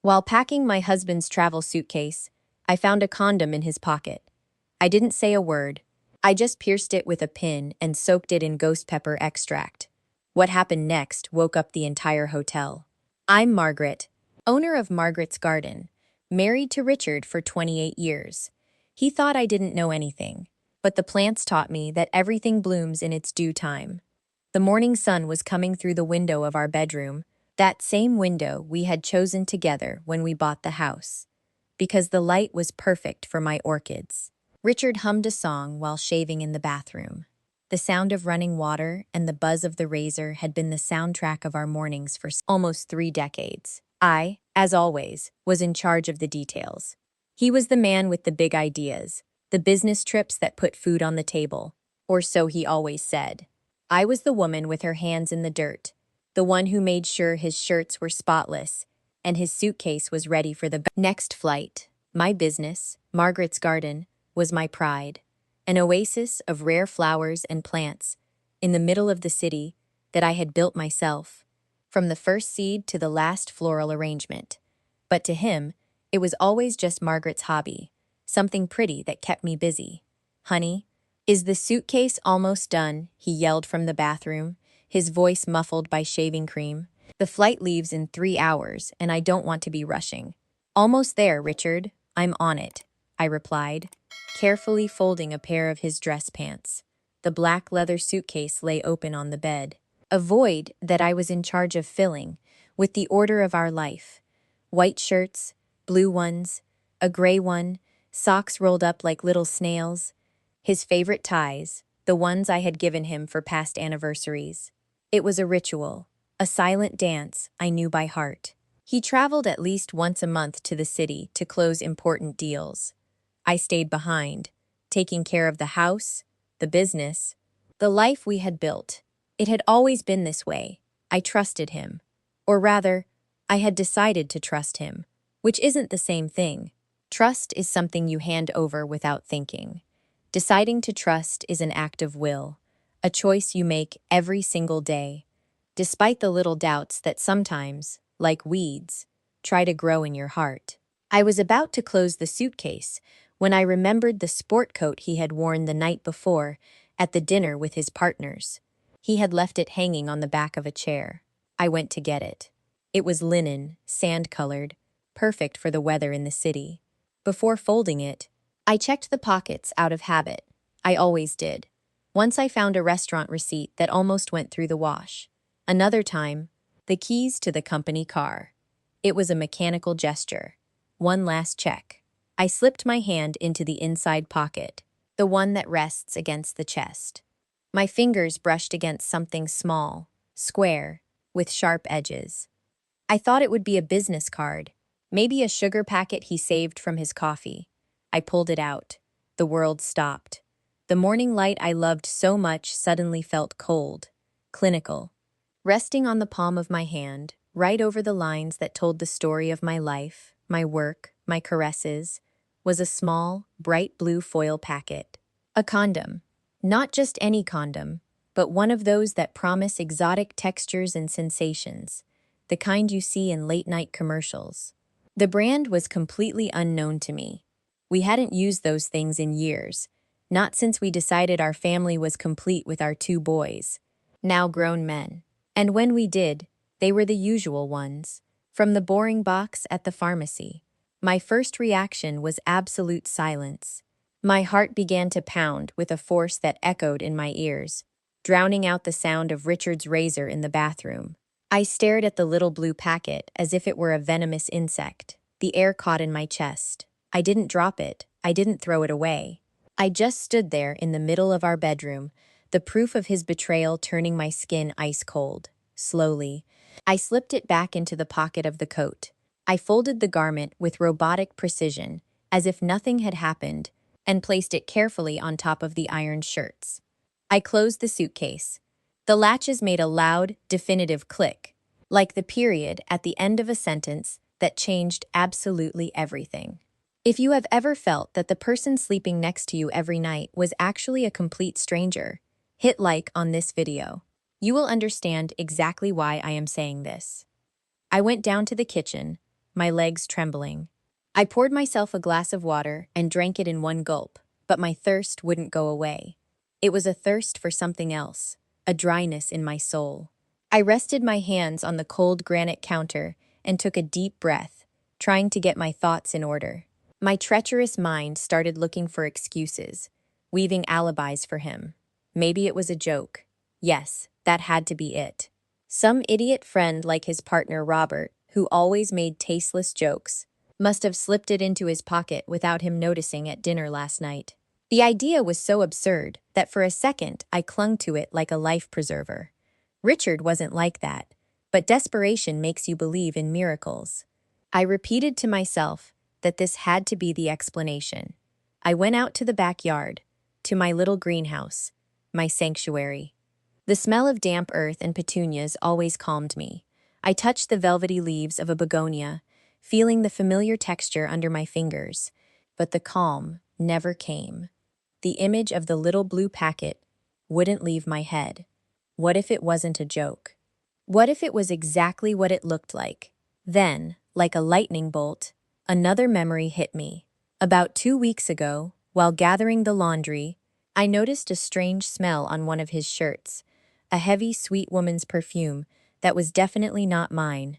While packing my husband's travel suitcase, I found a condom in his pocket. I didn't say a word. I just pierced it with a pin and soaked it in ghost pepper extract. What happened next woke up the entire hotel. I'm Margaret, owner of Margaret's Garden, married to Richard for 28 years. He thought I didn't know anything, but the plants taught me that everything blooms in its due time. The morning sun was coming through the window of our bedroom, that same window we had chosen together when we bought the house, because the light was perfect for my orchids. Richard hummed a song while shaving in the bathroom. The sound of running water and the buzz of the razor had been the soundtrack of our mornings for almost 3 decades. I, as always, was in charge of the details. He was the man with the big ideas, the business trips that put food on the table, or so he always said. I was the woman with her hands in the dirt, the one who made sure his shirts were spotless and his suitcase was ready for the next flight. My business, Margaret's Garden, was my pride, an oasis of rare flowers and plants in the middle of the city that I had built myself, from the first seed to the last floral arrangement. But to him, it was always just Margaret's hobby, something pretty that kept me busy. Honey, is the suitcase almost done? He yelled from the bathroom, his voice muffled by shaving cream. The flight leaves in 3 hours, and I don't want to be rushing. Almost there, Richard. I'm on it, I replied, carefully folding a pair of his dress pants. The black leather suitcase lay open on the bed, a void that I was in charge of filling with the order of our life. White shirts, blue ones, a gray one, socks rolled up like little snails, his favorite ties, the ones I had given him for past anniversaries. It was a ritual, a silent dance I knew by heart. He traveled at least once a month to the city to close important deals. I stayed behind, taking care of the house, the business, the life we had built. It had always been this way. I trusted him. Or rather, I had decided to trust him, which isn't the same thing. Trust is something you hand over without thinking. Deciding to trust is an act of will, a choice you make every single day, despite the little doubts that sometimes, like weeds, try to grow in your heart. I was about to close the suitcase when I remembered the sport coat he had worn the night before at the dinner with his partners. He had left it hanging on the back of a chair. I went to get it. It was linen, sand-colored, perfect for the weather in the city. Before folding it, I checked the pockets out of habit. I always did. Once I found a restaurant receipt that almost went through the wash. Another time, the keys to the company car. It was a mechanical gesture. One last check. I slipped my hand into the inside pocket, the one that rests against the chest. My fingers brushed against something small, square, with sharp edges. I thought it would be a business card, maybe a sugar packet he saved from his coffee. I pulled it out. The world stopped. The morning light I loved so much suddenly felt cold, clinical. Resting on the palm of my hand, right over the lines that told the story of my life, my work, my caresses, was a small, bright blue foil packet. A condom. Not just any condom, but one of those that promise exotic textures and sensations, the kind you see in late-night commercials. The brand was completely unknown to me. We hadn't used those things in years, not since we decided our family was complete with our 2 boys, now grown men. And when we did, they were the usual ones, from the boring box at the pharmacy. My first reaction was absolute silence. My heart began to pound with a force that echoed in my ears, drowning out the sound of Richard's razor in the bathroom. I stared at the little blue packet as if it were a venomous insect. The air caught in my chest. I didn't drop it. I didn't throw it away. I just stood there in the middle of our bedroom, the proof of his betrayal turning my skin ice cold. Slowly, I slipped it back into the pocket of the coat. I folded the garment with robotic precision, as if nothing had happened, and placed it carefully on top of the ironed shirts. I closed the suitcase. The latches made a loud, definitive click, like the period at the end of a sentence that changed absolutely everything. If you have ever felt that the person sleeping next to you every night was actually a complete stranger, hit like on this video. You will understand exactly why I am saying this. I went down to the kitchen, my legs trembling. I poured myself a glass of water and drank it in one gulp, but my thirst wouldn't go away. It was a thirst for something else, a dryness in my soul. I rested my hands on the cold granite counter and took a deep breath, trying to get my thoughts in order. My treacherous mind started looking for excuses, weaving alibis for him. Maybe it was a joke. Yes, that had to be it. Some idiot friend like his partner Robert, who always made tasteless jokes, must have slipped it into his pocket without him noticing at dinner last night. The idea was so absurd that for a second I clung to it like a life preserver. Richard wasn't like that, but desperation makes you believe in miracles. I repeated to myself that this had to be the explanation. I went out to the backyard, to my little greenhouse, my sanctuary. The smell of damp earth and petunias always calmed me. I touched the velvety leaves of a begonia, feeling the familiar texture under my fingers, but the calm never came. The image of the little blue packet wouldn't leave my head. What if it wasn't a joke? What if it was exactly what it looked like? Then, like a lightning bolt, another memory hit me. About 2 weeks ago, while gathering the laundry, I noticed a strange smell on one of his shirts, a heavy, sweet woman's perfume that was definitely not mine.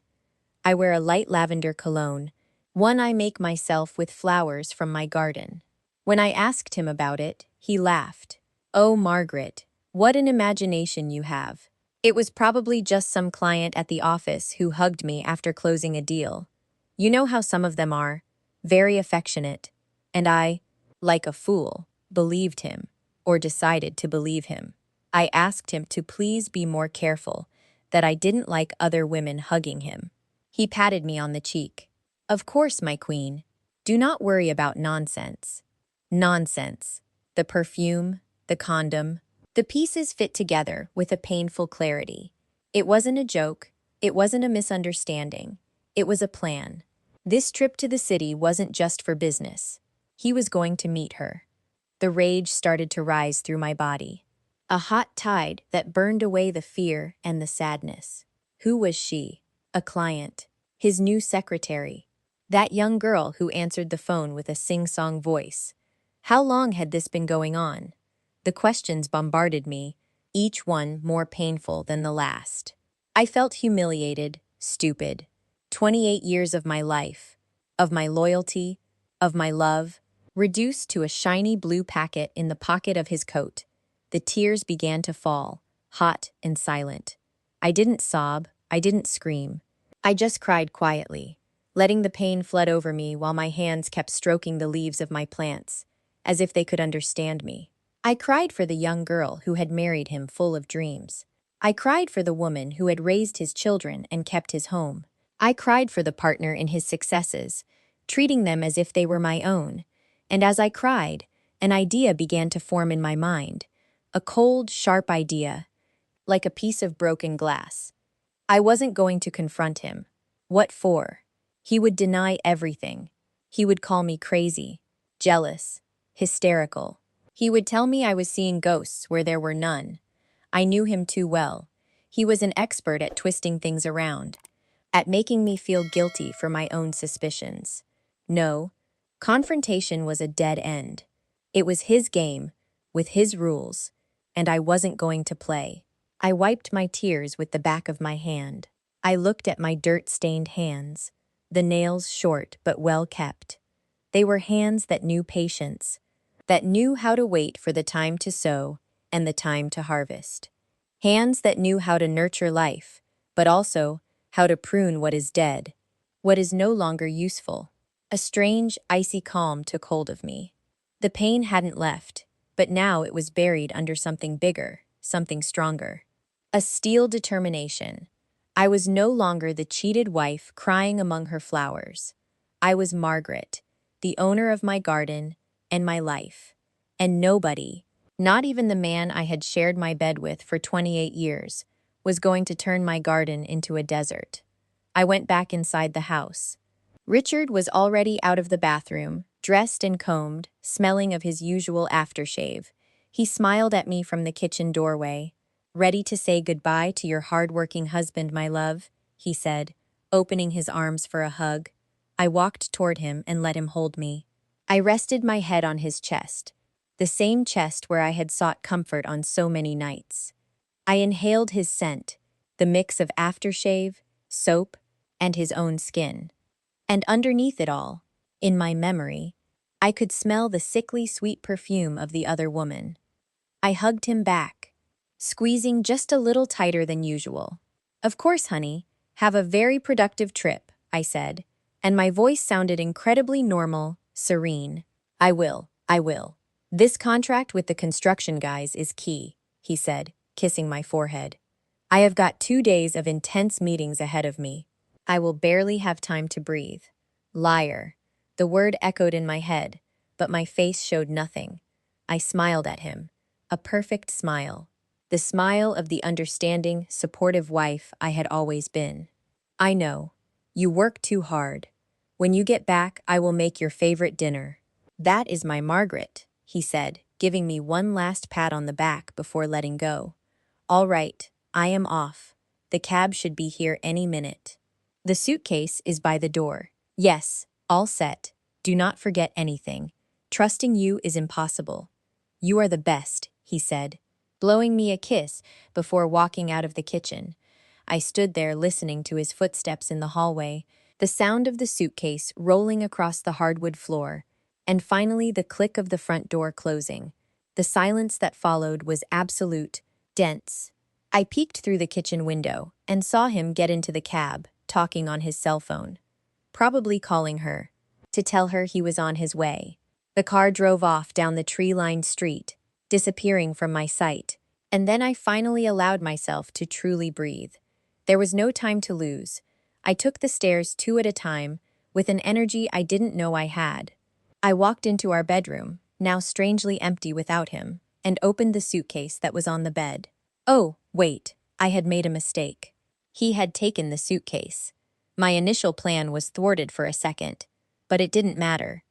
I wear a light lavender cologne, one I make myself with flowers from my garden. When I asked him about it, he laughed. "Oh, Margaret, what an imagination you have. It was probably just some client at the office who hugged me after closing a deal. You know how some of them are, very affectionate. And I, like a fool, believed him, or decided to believe him. I asked him to please be more careful, that I didn't like other women hugging him. He patted me on the cheek. Of course, my queen. Do not worry about nonsense. Nonsense. The perfume, the condom, the pieces fit together with a painful clarity. It wasn't a joke. It wasn't a misunderstanding. It was a plan. This trip to the city wasn't just for business. He was going to meet her. The rage started to rise through my body. A hot tide that burned away the fear and the sadness. Who was she? A client. His new secretary. That young girl who answered the phone with a sing-song voice. How long had this been going on? The questions bombarded me, each one more painful than the last. I felt humiliated, stupid. 28 years of my life, of my loyalty, of my love, reduced to a shiny blue packet in the pocket of his coat. The tears began to fall, hot and silent. I didn't sob, I didn't scream. I just cried quietly, letting the pain flood over me while my hands kept stroking the leaves of my plants, as if they could understand me. I cried for the young girl who had married him full of dreams. I cried for the woman who had raised his children and kept his home. I cried for the partner in his successes, treating them as if they were my own. And as I cried, an idea began to form in my mind, a cold, sharp idea, like a piece of broken glass. I wasn't going to confront him. What for? He would deny everything. He would call me crazy, jealous, hysterical. He would tell me I was seeing ghosts where there were none. I knew him too well. He was an expert at twisting things around, at making me feel guilty for my own suspicions. No, confrontation was a dead end. It was his game, with his rules, and I wasn't going to play. I wiped my tears with the back of my hand. I looked at my dirt-stained hands, the nails short but well kept. They were hands that knew patience, that knew how to wait for the time to sow and the time to harvest. Hands that knew how to nurture life, but also how to prune what is dead, what is no longer useful. A strange, icy calm took hold of me. The pain hadn't left, but now it was buried under something bigger, something stronger. A steel determination. I was no longer the cheated wife crying among her flowers. I was Margaret, the owner of my garden and my life. And nobody, not even the man I had shared my bed with for 28 years, was going to turn my garden into a desert. I went back inside the house. Richard was already out of the bathroom, dressed and combed, smelling of his usual aftershave. He smiled at me from the kitchen doorway. "Ready to say goodbye to your hard-working husband, my love," he said, opening his arms for a hug. I walked toward him and let him hold me. I rested my head on his chest, the same chest where I had sought comfort on so many nights. I inhaled his scent, the mix of aftershave, soap, and his own skin. And underneath it all, in my memory, I could smell the sickly sweet perfume of the other woman. I hugged him back, squeezing just a little tighter than usual. "Of course, honey. Have a very productive trip," I said, and my voice sounded incredibly normal, serene. I will. This contract with the construction guys is key," he said, kissing my forehead. "I have got 2 days of intense meetings ahead of me. I will barely have time to breathe." Liar. The word echoed in my head, but my face showed nothing. I smiled at him. A perfect smile. The smile of the understanding, supportive wife I had always been. "I know. You work too hard. When you get back, I will make your favorite dinner." "That is my Margaret," he said, giving me one last pat on the back before letting go. "All right, I am off. The cab should be here any minute. The suitcase is by the door. Yes, all set. Do not forget anything. Trusting you is impossible. You are the best," he said, blowing me a kiss before walking out of the kitchen. I stood there listening to his footsteps in the hallway, the sound of the suitcase rolling across the hardwood floor, and finally the click of the front door closing. The silence that followed was absolute, dense. I peeked through the kitchen window and saw him get into the cab, talking on his cell phone. Probably calling her to tell her he was on his way. The car drove off down the tree-lined street, disappearing from my sight, and then I finally allowed myself to truly breathe. There was no time to lose. I took the stairs 2 at a time, with an energy I didn't know I had. I walked into our bedroom, now strangely empty without him, and opened the suitcase that was on the bed. Oh, wait, I had made a mistake. He had taken the suitcase. My initial plan was thwarted for a second, but it didn't matter.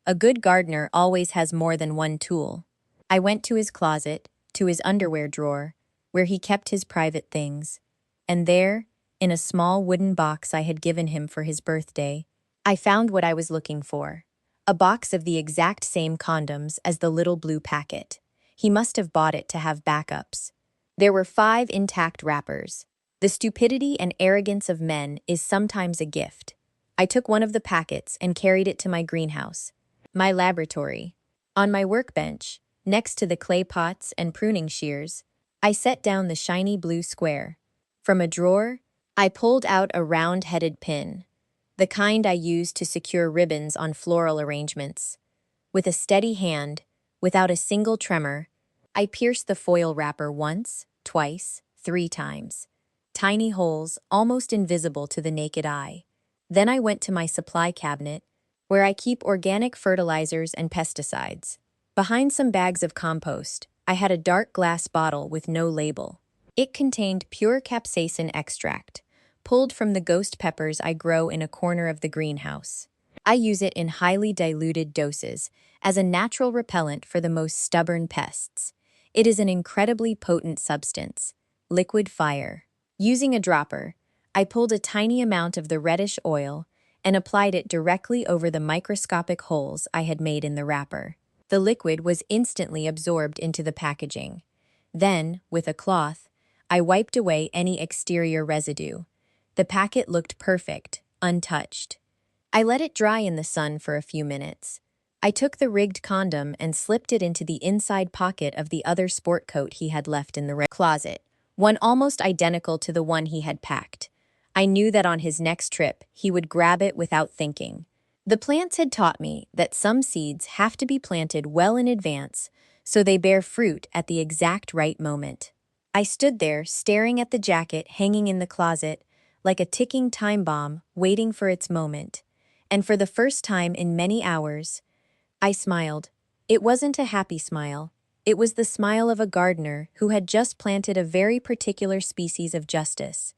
A good gardener always has more than one tool. I went to his closet, to his underwear drawer, where he kept his private things, and there, in a small wooden box I had given him for his birthday, I found what I was looking for. A box of the exact same condoms as the little blue packet. He must have bought it to have backups. There were 5 intact wrappers. The stupidity and arrogance of men is sometimes a gift. I took one of the packets and carried it to my greenhouse, my laboratory. On my workbench, next to the clay pots and pruning shears, I set down the shiny blue square. From a drawer, I pulled out a round-headed pin, the kind I use to secure ribbons on floral arrangements. With a steady hand, without a single tremor, I pierced the foil wrapper once, twice, 3 times. Tiny holes, almost invisible to the naked eye. Then I went to my supply cabinet, where I keep organic fertilizers and pesticides. Behind some bags of compost, I had a dark glass bottle with no label. It contained pure capsaicin extract, pulled from the ghost peppers I grow in a corner of the greenhouse. I use it in highly diluted doses as a natural repellent for the most stubborn pests. It is an incredibly potent substance, liquid fire. Using a dropper, I pulled a tiny amount of the reddish oil and applied it directly over the microscopic holes I had made in the wrapper. The liquid was instantly absorbed into the packaging. Then, with a cloth, I wiped away any exterior residue. The packet looked perfect, untouched. I let it dry in the sun for a few minutes. I took the rigged condom and slipped it into the inside pocket of the other sport coat he had left in the closet, one almost identical to the one he had packed. I knew that on his next trip, he would grab it without thinking. The plants had taught me that some seeds have to be planted well in advance so they bear fruit at the exact right moment. I stood there staring at the jacket hanging in the closet like a ticking time bomb waiting for its moment. And for the first time in many hours, I smiled. It wasn't a happy smile. It was the smile of a gardener who had just planted a very particular species of justice,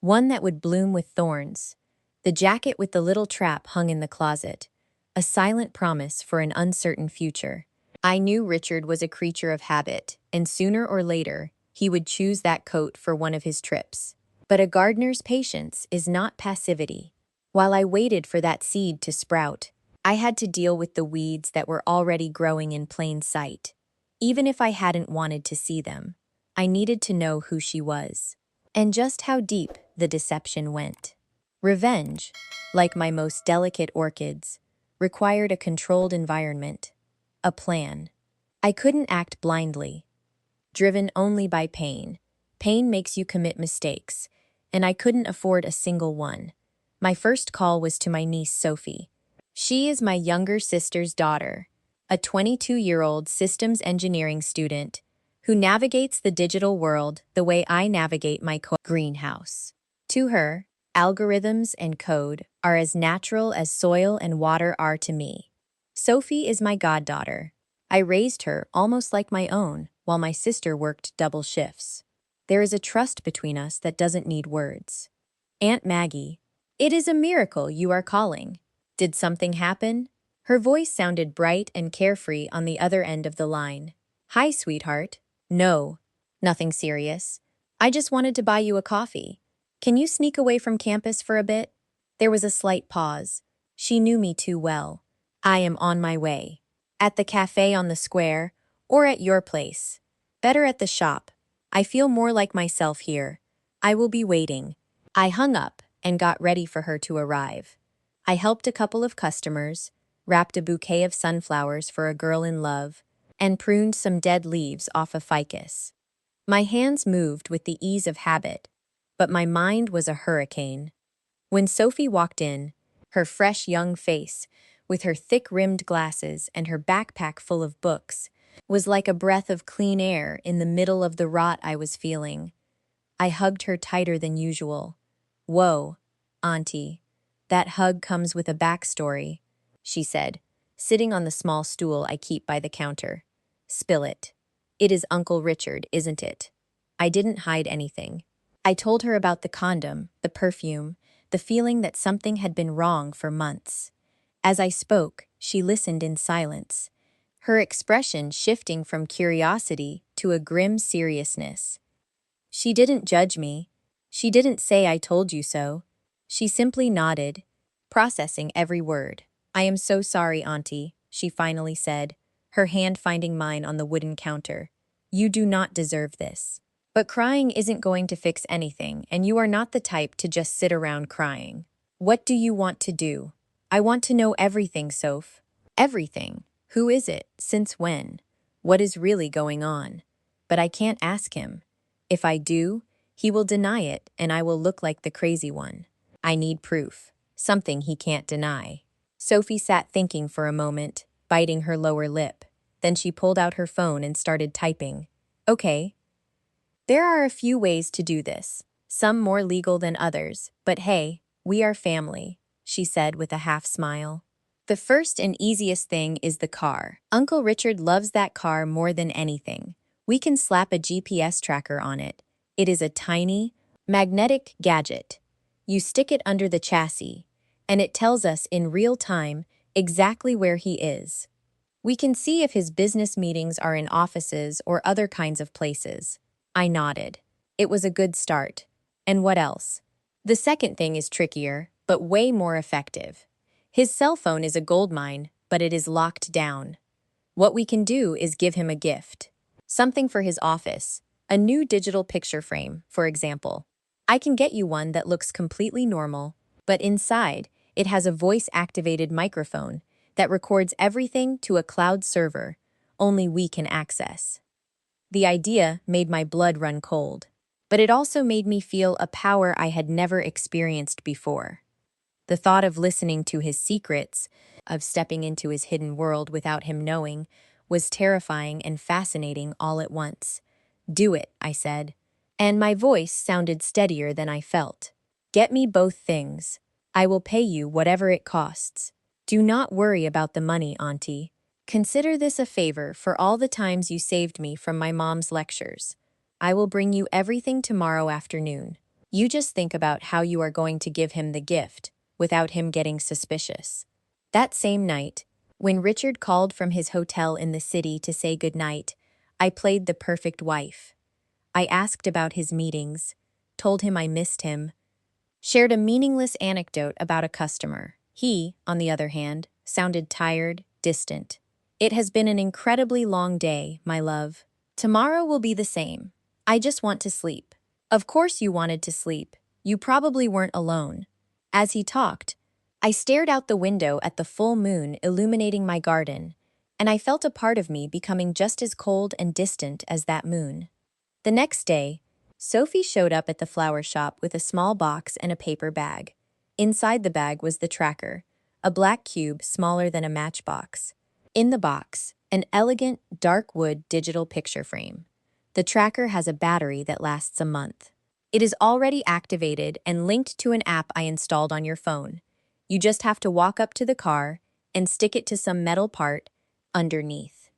one that would bloom with thorns. The jacket with the little trap hung in the closet, a silent promise for an uncertain future. I knew Richard was a creature of habit, and sooner or later, he would choose that coat for one of his trips. But a gardener's patience is not passivity. While I waited for that seed to sprout, I had to deal with the weeds that were already growing in plain sight. Even if I hadn't wanted to see them, I needed to know who she was, and just how deep the deception went. Revenge, like my most delicate orchids, required a controlled environment, a plan. I couldn't act blindly, driven only by pain. Pain makes you commit mistakes, and I couldn't afford a single one. My first call was to my niece Sophie. She is my younger sister's daughter, a 22-year-old systems engineering student who navigates the digital world the way I navigate my greenhouse. To her, algorithms and code are as natural as soil and water are to me. Sophie is my goddaughter. I raised her almost like my own, while my sister worked double shifts. There is a trust between us that doesn't need words. Aunt Maggie, it is a miracle you are calling. Did something happen? Her voice sounded bright and carefree on the other end of the line. Hi, sweetheart. No, nothing serious. I just wanted to buy you a coffee. Can you sneak away from campus for a bit? There was a slight pause. She knew me too well. I am on my way. At the cafe on the square, or at your place. Better at the shop. I feel more like myself here. I will be waiting. I hung up and got ready for her to arrive. I helped a couple of customers, wrapped a bouquet of sunflowers for a girl in love, and pruned some dead leaves off a ficus. My hands moved with the ease of habit, but my mind was a hurricane. When Sophie walked in, her fresh young face, with her thick-rimmed glasses and her backpack full of books, was like a breath of clean air in the middle of the rot I was feeling. I hugged her tighter than usual. Whoa, Auntie, that hug comes with a backstory, she said, sitting on the small stool I keep by the counter. Spill it. It is Uncle Richard, isn't it? I didn't hide anything. I told her about the condom, the perfume, the feeling that something had been wrong for months. As I spoke, she listened in silence, her expression shifting from curiosity to a grim seriousness. She didn't judge me. She didn't say I told you so. She simply nodded, processing every word. I am so sorry, Auntie, she finally said, her hand finding mine on the wooden counter. You do not deserve this. But crying isn't going to fix anything, and you are not the type to just sit around crying. What do you want to do? I want to know everything, Soph. Everything. Who is it? Since when? What is really going on? But I can't ask him. If I do, he will deny it, and I will look like the crazy one. I need proof. Something he can't deny. Sophie sat thinking for a moment, biting her lower lip. Then she pulled out her phone and started typing. Okay. There are a few ways to do this, some more legal than others, but hey, we are family, she said with a half smile. The first and easiest thing is the car. Uncle Richard loves that car more than anything. We can slap a GPS tracker on it. It is a tiny, magnetic gadget. You stick it under the chassis, and it tells us in real time exactly where he is. We can see if his business meetings are in offices or other kinds of places. I nodded. It was a good start. And what else? The second thing is trickier, but way more effective. His cell phone is a goldmine, but it is locked down. What we can do is give him a gift. Something for his office. A new digital picture frame, for example. I can get you one that looks completely normal, but inside, it has a voice-activated microphone that records everything to a cloud server only we can access. The idea made my blood run cold, but it also made me feel a power I had never experienced before. The thought of listening to his secrets, of stepping into his hidden world without him knowing, was terrifying and fascinating all at once. Do it, I said, and my voice sounded steadier than I felt. Get me both things. I will pay you whatever it costs. Do not worry about the money, Auntie. Consider this a favor for all the times you saved me from my mom's lectures. I will bring you everything tomorrow afternoon. You just think about how you are going to give him the gift, without him getting suspicious. That same night, when Richard called from his hotel in the city to say goodnight, I played the perfect wife. I asked about his meetings, told him I missed him, shared a meaningless anecdote about a customer. He, on the other hand, sounded tired, distant. It has been an incredibly long day, my love. Tomorrow will be the same. I just want to sleep. Of course you wanted to sleep. You probably weren't alone. As he talked, I stared out the window at the full moon illuminating my garden, and I felt a part of me becoming just as cold and distant as that moon. The next day, Sophie showed up at the flower shop with a small box and a paper bag. Inside the bag was the tracker, a black cube smaller than a matchbox. In the box, an elegant, dark wood digital picture frame. The tracker has a battery that lasts a month. It is already activated and linked to an app I installed on your phone. You just have to walk up to the car and stick it to some metal part underneath.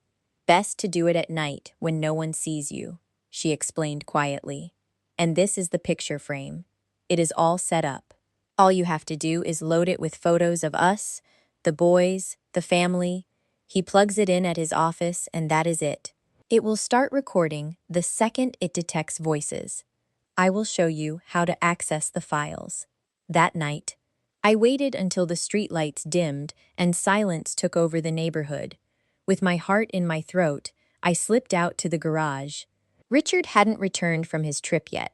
Best to do it at night when no one sees you, she explained quietly. And this is the picture frame. It is all set up. All you have to do is load it with photos of us, the boys, the family. He plugs it in at his office, and that is it. It will start recording the second it detects voices. I will show you how to access the files. That night, I waited until the streetlights dimmed and silence took over the neighborhood. With my heart in my throat, I slipped out to the garage. Richard hadn't returned from his trip yet.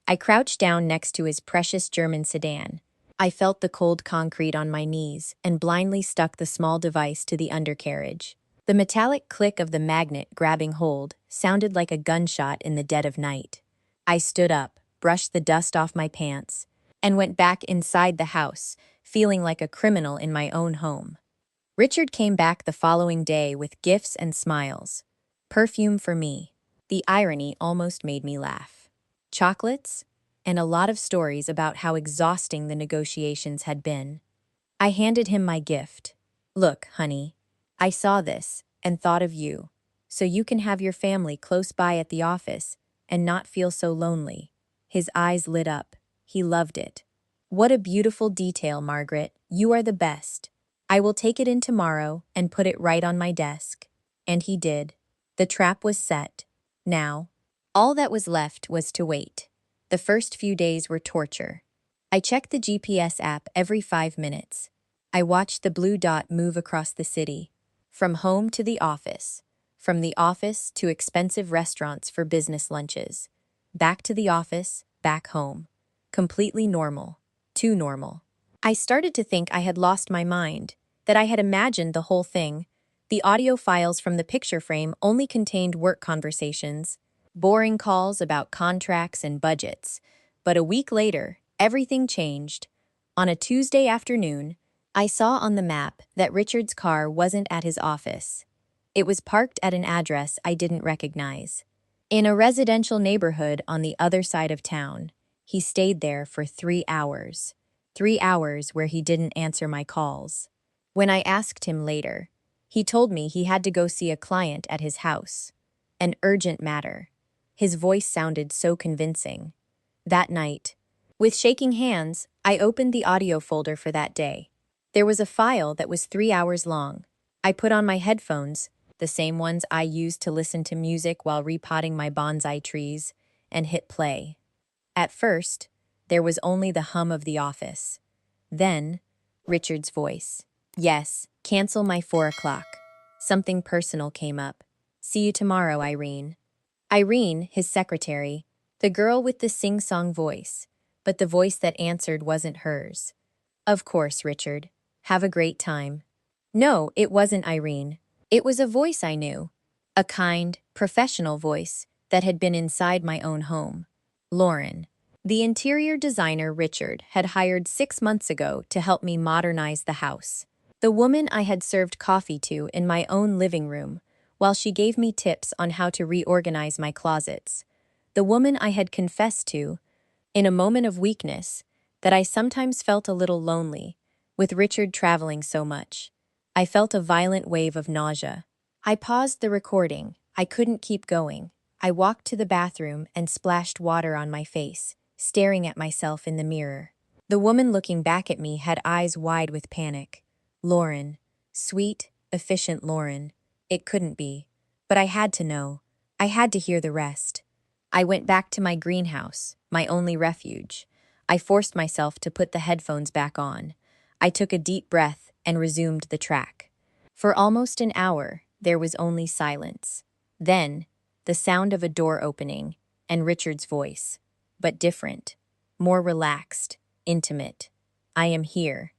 I crouched down next to his precious German sedan. I felt the cold concrete on my knees and blindly stuck the small device to the undercarriage. The metallic click of the magnet grabbing hold sounded like a gunshot in the dead of night. I stood up, brushed the dust off my pants, and went back inside the house, feeling like a criminal in my own home. Richard came back the following day with gifts and smiles. Perfume for me. The irony almost made me laugh. Chocolates, and a lot of stories about how exhausting the negotiations had been. I handed him my gift. Look, honey, I saw this and thought of you, so you can have your family close by at the office and not feel so lonely. His eyes lit up. He loved it. What a beautiful detail, Margaret. You are the best. I will take it in tomorrow and put it right on my desk. And he did. The trap was set. Now, all that was left was to wait. The first few days were torture. I checked the GPS app every 5 minutes. I watched the blue dot move across the city, from home to the office, from the office to expensive restaurants for business lunches, back to the office, back home. Completely normal. Too normal. I started to think I had lost my mind, that I had imagined the whole thing. The audio files from the picture frame only contained work conversations, boring calls about contracts and budgets. But a week later, everything changed. On a Tuesday afternoon, I saw on the map that Richard's car wasn't at his office. It was parked at an address I didn't recognize. In a residential neighborhood on the other side of town. He stayed there for 3 hours. 3 hours where he didn't answer my calls. When I asked him later, he told me he had to go see a client at his house. An urgent matter. His voice sounded so convincing. That night, with shaking hands, I opened the audio folder for that day. There was a file that was 3 hours long. I put on my headphones, the same ones I used to listen to music while repotting my bonsai trees, and hit play. At first, there was only the hum of the office. Then, Richard's voice. Yes, cancel my 4 o'clock. Something personal came up. See you tomorrow, Irene. Irene, his secretary, the girl with the sing-song voice, but the voice that answered wasn't hers. Of course, Richard. Have a great time. No, it wasn't Irene. It was a voice I knew. A kind, professional voice that had been inside my own home. Lauren. The interior designer Richard had hired 6 months ago to help me modernize the house. The woman I had served coffee to in my own living room, while she gave me tips on how to reorganize my closets. The woman I had confessed to, in a moment of weakness, that I sometimes felt a little lonely, with Richard traveling so much. I felt a violent wave of nausea. I paused the recording. I couldn't keep going. I walked to the bathroom and splashed water on my face, staring at myself in the mirror. The woman looking back at me had eyes wide with panic. Lauren. Sweet, efficient Lauren. It couldn't be. But I had to know. I had to hear the rest. I went back to my greenhouse, my only refuge. I forced myself to put the headphones back on. I took a deep breath and resumed the track. For almost an hour, there was only silence. Then, the sound of a door opening and Richard's voice, but different, more relaxed, intimate. I am here.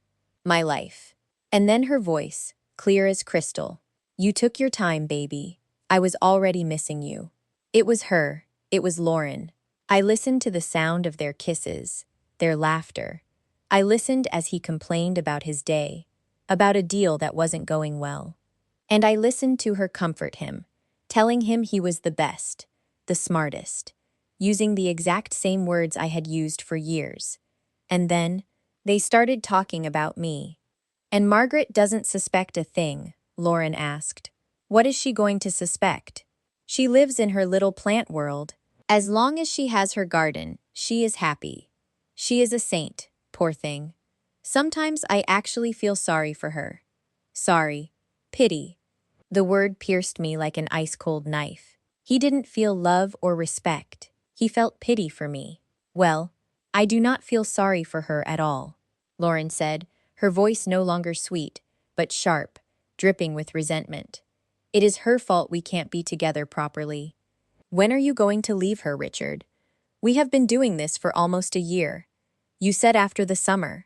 My life. And then her voice, clear as crystal. You took your time, baby. I was already missing you. It was her. It was Lauren. I listened to the sound of their kisses, their laughter. I listened as he complained about his day, about a deal that wasn't going well. And I listened to her comfort him, telling him he was the best, the smartest, using the exact same words I had used for years. And then, they started talking about me. And Margaret doesn't suspect a thing, Lauren asked. What is she going to suspect? She lives in her little plant world. As long as she has her garden, she is happy. She is a saint, poor thing. Sometimes I actually feel sorry for her. Sorry. Pity. The word pierced me like an ice-cold knife. He didn't feel love or respect. He felt pity for me. Well, I do not feel sorry for her at all, Lauren said, her voice no longer sweet, but sharp, dripping with resentment. It is her fault we can't be together properly. When are you going to leave her, Richard? We have been doing this for almost a year. You said after the summer.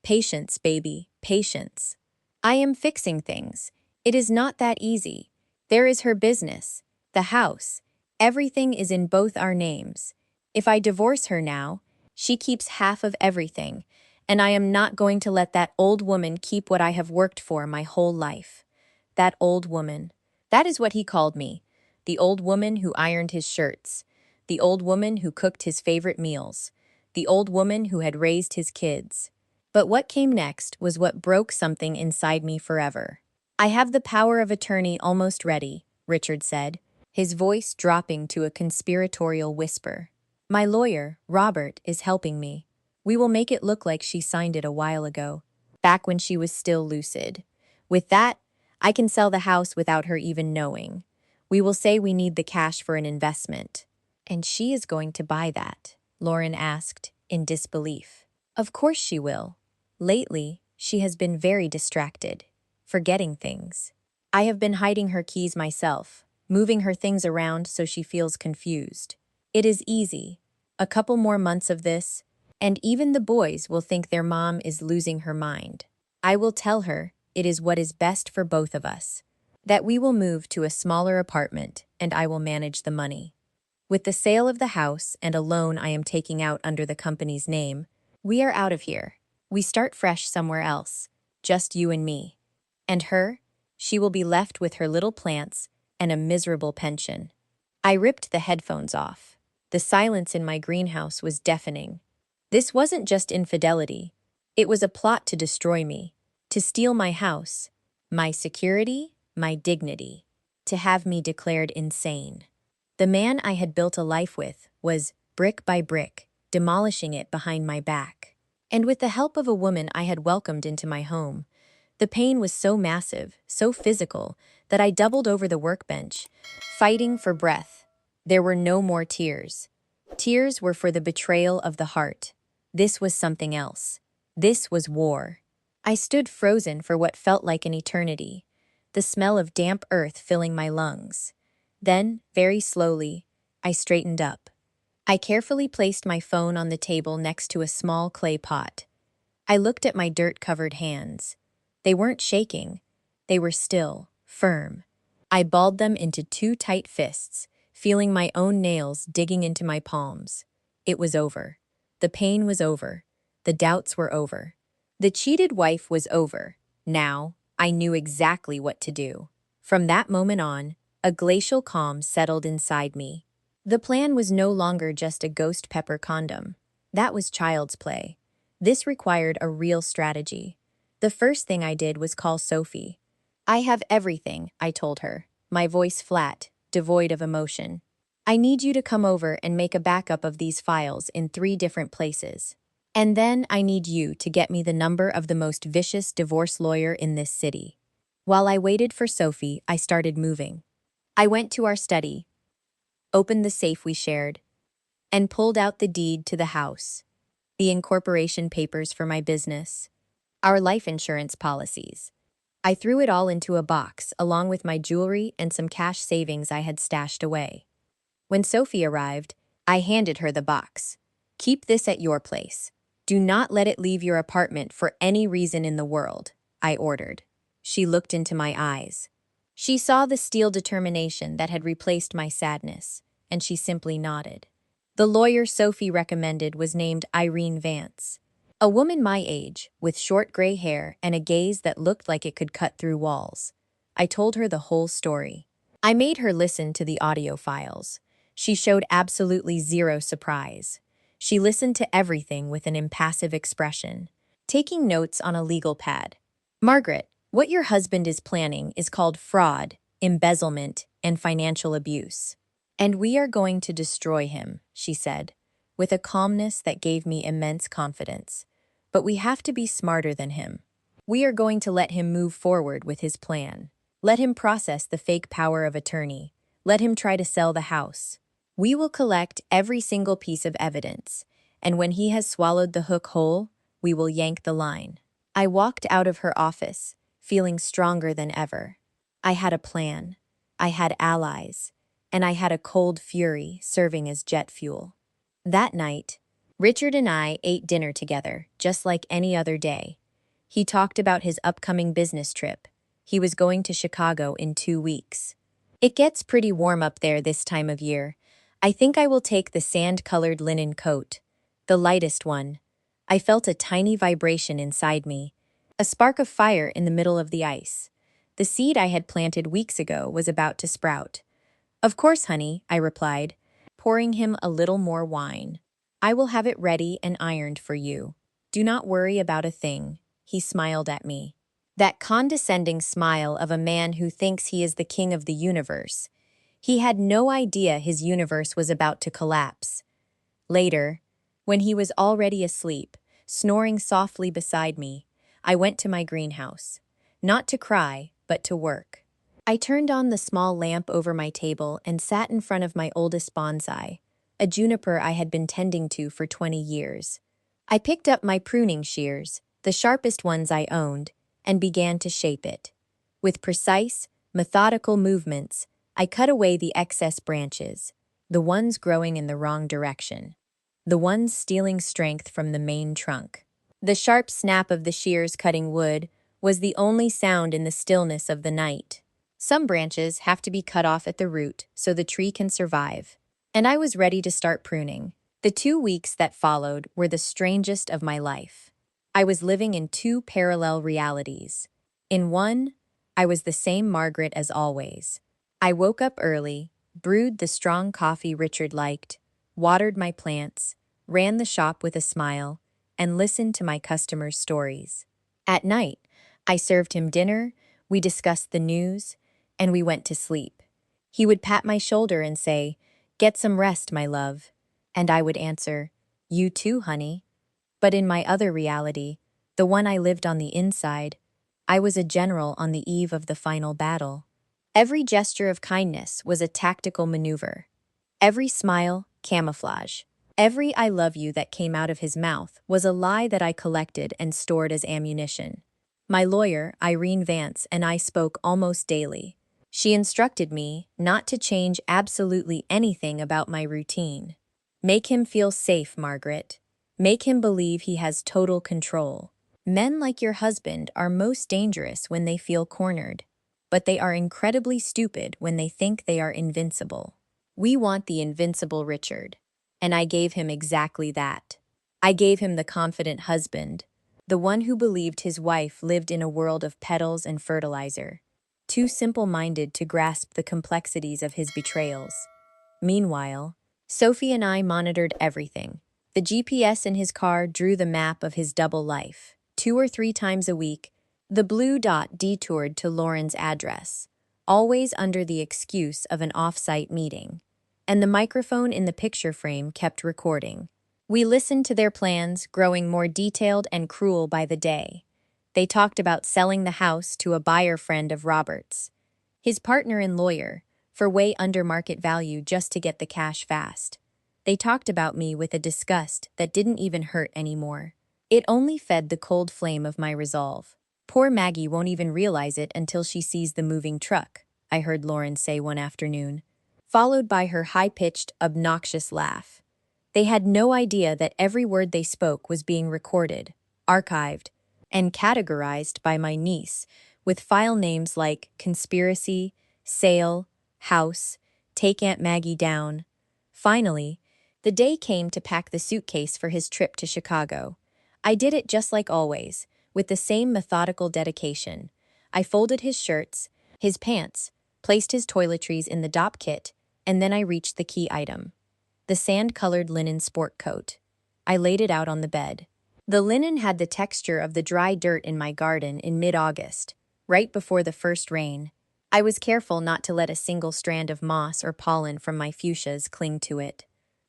Patience, baby, patience. I am fixing things. It is not that easy. There is her business, the house. Everything is in both our names. If I divorce her now, she keeps half of everything, and I am not going to let that old woman keep what I have worked for my whole life. That old woman. That is what he called me. The old woman who ironed his shirts. The old woman who cooked his favorite meals. The old woman who had raised his kids. But what came next was what broke something inside me forever. I have the power of attorney almost ready, Richard said, his voice dropping to a conspiratorial whisper. My lawyer, Robert, is helping me. We will make it look like she signed it a while ago, back when she was still lucid. With that, I can sell the house without her even knowing. We will say we need the cash for an investment. And she is going to buy that, Lauren asked, in disbelief. Of course she will. Lately, she has been very distracted, forgetting things. I have been hiding her keys myself, moving her things around so she feels confused. It is easy. A couple more months of this, and even the boys will think their mom is losing her mind. I will tell her it is what is best for both of us, that we will move to a smaller apartment and I will manage the money. With the sale of the house and a loan I am taking out under the company's name, we are out of here. We start fresh somewhere else, just you and me. And her, she will be left with her little plants and a miserable pension. I ripped the headphones off. The silence in my greenhouse was deafening. This wasn't just infidelity. It was a plot to destroy me, to steal my house, my security, my dignity, to have me declared insane. The man I had built a life with was, brick by brick, demolishing it behind my back. And with the help of a woman I had welcomed into my home, the pain was so massive, so physical, that I doubled over the workbench, fighting for breath. There were no more tears. Tears were for the betrayal of the heart. This was something else. This was war. I stood frozen for what felt like an eternity, the smell of damp earth filling my lungs. Then, very slowly, I straightened up. I carefully placed my phone on the table next to a small clay pot. I looked at my dirt-covered hands. They weren't shaking. They were still, firm. I balled them into two tight fists, feeling my own nails digging into my palms. It was over. The pain was over. The doubts were over. The cheated wife was over. Now, I knew exactly what to do. From that moment on, a glacial calm settled inside me. The plan was no longer just a ghost pepper condom. That was child's play. This required a real strategy. The first thing I did was call Sophie. I have everything, I told her, my voice flat, devoid of emotion. I need you to come over and make a backup of these files in 3 different places. And then I need you to get me the number of the most vicious divorce lawyer in this city. While I waited for Sophie, I started moving. I went to our study, opened the safe we shared, and pulled out the deed to the house. the incorporation papers for my business, our life insurance policies. I threw it all into a box, along with my jewelry and some cash savings I had stashed away. When Sophie arrived, I handed her the box. Keep this at your place. Do not let it leave your apartment for any reason in the world, I ordered. She looked into my eyes. She saw the steel determination that had replaced my sadness, and she simply nodded. The lawyer Sophie recommended was named Irene Vance. A woman my age, with short gray hair and a gaze that looked like it could cut through walls. I told her the whole story. I made her listen to the audio files. She showed absolutely zero surprise. She listened to everything with an impassive expression, taking notes on a legal pad. Margaret, what your husband is planning is called fraud, embezzlement, and financial abuse. And we are going to destroy him, she said, with a calmness that gave me immense confidence. But we have to be smarter than him. We are going to let him move forward with his plan. Let him process the fake power of attorney. Let him try to sell the house. We will collect every single piece of evidence, and when he has swallowed the hook whole, we will yank the line. I walked out of her office, feeling stronger than ever. I had a plan. I had allies. And I had a cold fury serving as jet fuel. That night, Richard and I ate dinner together, just like any other day. He talked about his upcoming business trip. He was going to Chicago in 2 weeks. It gets pretty warm up there this time of year. I think I will take the sand-colored linen coat, the lightest one. I felt a tiny vibration inside me, a spark of fire in the middle of the ice. The seed I had planted weeks ago was about to sprout. Of course, honey, I replied, pouring him a little more wine. I will have it ready and ironed for you. Do not worry about a thing. He smiled at me. That condescending smile of a man who thinks he is the king of the universe. He had no idea his universe was about to collapse. Later, when he was already asleep, snoring softly beside me, I went to my greenhouse. Not to cry, but to work. I turned on the small lamp over my table and sat in front of my oldest bonsai, a juniper I had been tending to for 20 years. I picked up my pruning shears, the sharpest ones I owned, and began to shape it. With precise, methodical movements, I cut away the excess branches, the ones growing in the wrong direction, the ones stealing strength from the main trunk. The sharp snap of the shears cutting wood was the only sound in the stillness of the night. Some branches have to be cut off at the root so the tree can survive. And I was ready to start pruning. The 2 weeks that followed were the strangest of my life. I was living in 2 parallel realities. In one, I was the same Margaret as always. I woke up early, brewed the strong coffee Richard liked, watered my plants, ran the shop with a smile, and listened to my customers' stories. At night, I served him dinner, we discussed the news, and we went to sleep. He would pat my shoulder and say, "Get some rest, my love." And I would answer, "You too, honey." But in my other reality, the one I lived on the inside, I was a general on the eve of the final battle. Every gesture of kindness was a tactical maneuver. Every smile, camouflage. Every "I love you" that came out of his mouth was a lie that I collected and stored as ammunition. My lawyer, Irene Vance, and I spoke almost daily. She instructed me not to change absolutely anything about my routine. Make him feel safe, Margaret. Make him believe he has total control. Men like your husband are most dangerous when they feel cornered, but they are incredibly stupid when they think they are invincible. We want the invincible Richard, and I gave him exactly that. I gave him the confident husband, the one who believed his wife lived in a world of petals and fertilizer, too simple-minded to grasp the complexities of his betrayals. Meanwhile, Sophie and I monitored everything. The GPS in his car drew the map of his double life. 2 or 3 times a week, the blue dot detoured to Lauren's address, always under the excuse of an off-site meeting. And the microphone in the picture frame kept recording. We listened to their plans, growing more detailed and cruel by the day. They talked about selling the house to a buyer friend of Robert's, his partner and lawyer, for way under market value just to get the cash fast. They talked about me with a disgust that didn't even hurt anymore. It only fed the cold flame of my resolve. Poor Maggie won't even realize it until she sees the moving truck, I heard Lauren say one afternoon, followed by her high-pitched, obnoxious laugh. They had no idea that every word they spoke was being recorded, archived, and categorized by my niece, with file names like conspiracy, sale, house, take Aunt Maggie down. Finally, the day came to pack the suitcase for his trip to Chicago. I did it just like always, with the same methodical dedication. I folded his shirts, his pants, placed his toiletries in the dop kit, and then I reached the key item. The sand-colored linen sport coat. I laid it out on the bed. The linen had the texture of the dry dirt in my garden in mid-August, right before the first rain. I was careful not to let a single strand of moss or pollen from my fuchsias cling to it.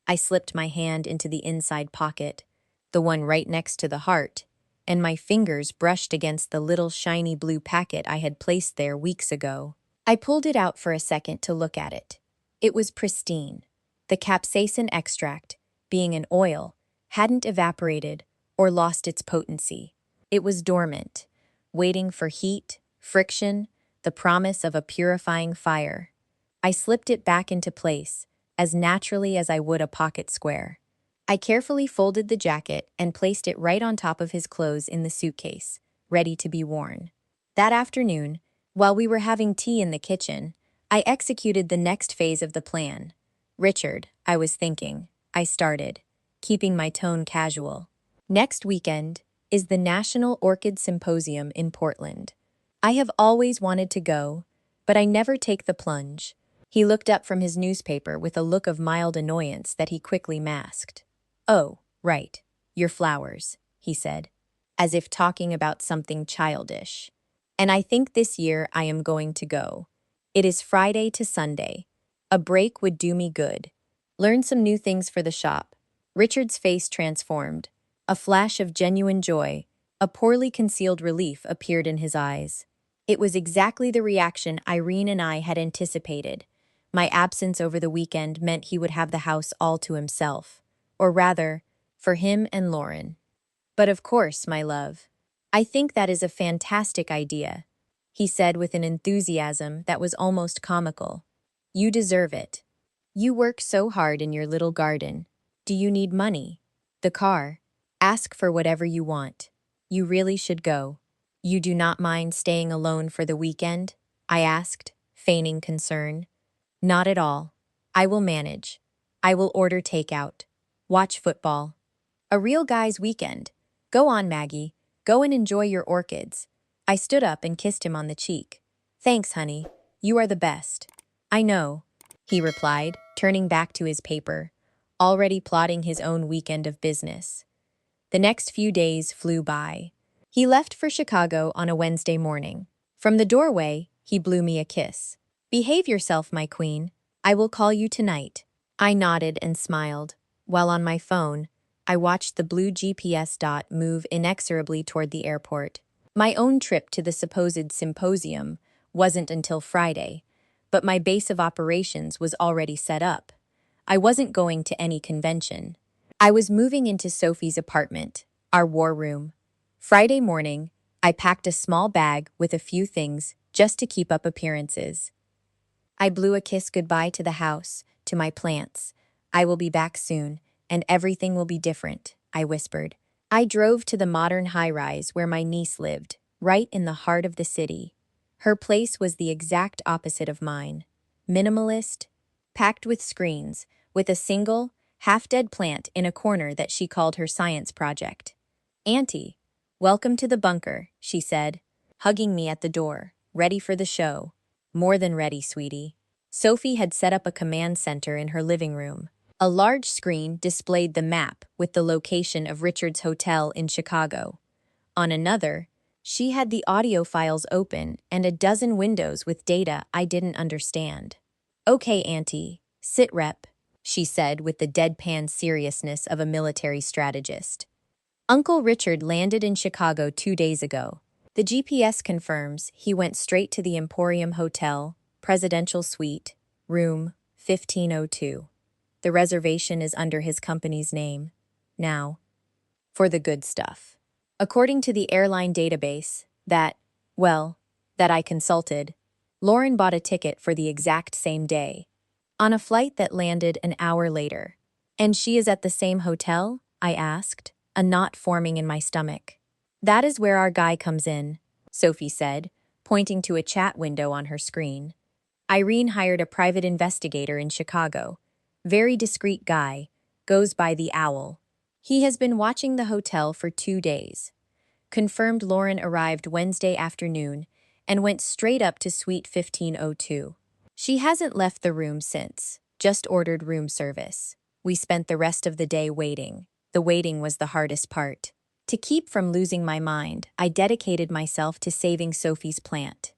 I slipped my hand into the inside pocket, the one right next to the heart, and my fingers brushed against the little shiny blue packet I had placed there weeks ago. I pulled it out for a second to look at it. It was pristine. The capsaicin extract, being an oil, hadn't evaporated or lost its potency. It was dormant, waiting for heat, friction, the promise of a purifying fire. I slipped it back into place, as naturally as I would a pocket square. I carefully folded the jacket and placed it right on top of his clothes in the suitcase, ready to be worn. That afternoon, while we were having tea in the kitchen, I executed the next phase of the plan. Richard, I was thinking, I started, keeping my tone casual. Next weekend is the National Orchid Symposium in Portland. I have always wanted to go, but I never take the plunge. He looked up from his newspaper with a look of mild annoyance that he quickly masked. Oh, right, your flowers, he said, as if talking about something childish. And I think this year I am going to go. It is Friday to Sunday. A break would do me good. Learn some new things for the shop. Richard's face transformed. A flash of genuine joy, a poorly concealed relief appeared in his eyes. It was exactly the reaction Irene and I had anticipated. My absence over the weekend meant he would have the house all to himself. Or rather, for him and Lauren. But of course, my love. I think that is a fantastic idea, he said with an enthusiasm that was almost comical. You deserve it. You work so hard in your little garden. Do you need money? The car? Ask for whatever you want. You really should go. You do not mind staying alone for the weekend? I asked, feigning concern. Not at all. I will manage. I will order takeout. Watch football. A real guy's weekend. Go on, Maggie. Go and enjoy your orchids. I stood up and kissed him on the cheek. Thanks, honey. You are the best. I know, he replied, turning back to his paper, already plotting his own weekend of business. The next few days flew by. He left for Chicago on a Wednesday morning. From the doorway, he blew me a kiss. Behave yourself, my queen. I will call you tonight. I nodded and smiled. While on my phone, I watched the blue GPS dot move inexorably toward the airport. My own trip to the supposed symposium wasn't until Friday, but my base of operations was already set up. I wasn't going to any convention. I was moving into Sophie's apartment, our war room. Friday morning, I packed a small bag with a few things just to keep up appearances. I blew a kiss goodbye to the house, to my plants. I will be back soon, and everything will be different, I whispered. I drove to the modern high-rise where my niece lived, right in the heart of the city. Her place was the exact opposite of mine. Minimalist, packed with screens, with a single, half-dead plant in a corner that she called her science project. Auntie, welcome to the bunker, she said, hugging me at the door, ready for the show. More than ready, sweetie. Sophie had set up a command center in her living room. A large screen displayed the map with the location of Richard's hotel in Chicago. On another, she had the audio files open and a dozen windows with data I didn't understand. Okay, Auntie, sit rep, she said with the deadpan seriousness of a military strategist. Uncle Richard landed in Chicago 2 days ago. The GPS confirms he went straight to the Emporium Hotel, Presidential Suite, room 1502. The reservation is under his company's name. Now, for the good stuff. According to the airline database that I consulted, Lauren bought a ticket for the exact same day, on a flight that landed an hour later. And she is at the same hotel? I asked, a knot forming in my stomach. That is where our guy comes in, Sophie said, pointing to a chat window on her screen. Irene hired a private investigator in Chicago. Very discreet guy, goes by the Owl. He has been watching the hotel for 2 days. Confirmed Lauren arrived Wednesday afternoon and went straight up to Suite 1502. She hasn't left the room since, just ordered room service. We spent the rest of the day waiting. The waiting was the hardest part. To keep from losing my mind, I dedicated myself to saving Sophie's plant.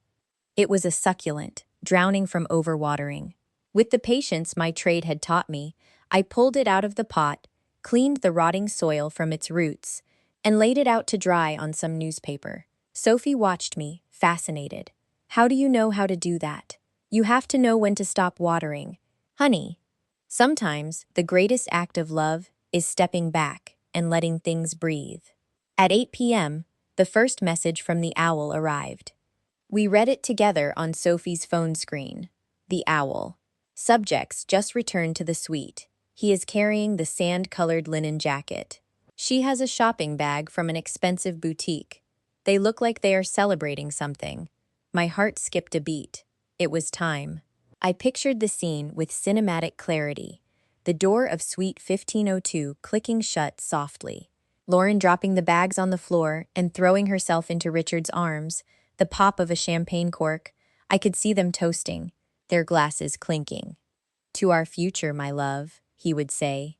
It was a succulent, drowning from overwatering. With the patience my trade had taught me, I pulled it out of the pot, cleaned the rotting soil from its roots, and laid it out to dry on some newspaper. Sophie watched me, fascinated. How do you know how to do that? You have to know when to stop watering. Honey, sometimes the greatest act of love is stepping back and letting things breathe. At 8 p.m., the first message from the Owl arrived. We read it together on Sophie's phone screen. The Owl. Subjects just returned to the suite. He is carrying the sand-colored linen jacket. She has a shopping bag from an expensive boutique. They look like they are celebrating something. My heart skipped a beat. It was time. I pictured the scene with cinematic clarity. The door of Suite 1502 clicking shut softly. Lauren dropping the bags on the floor and throwing herself into Richard's arms. The pop of a champagne cork. I could see them toasting, their glasses clinking. To our future, my love, he would say.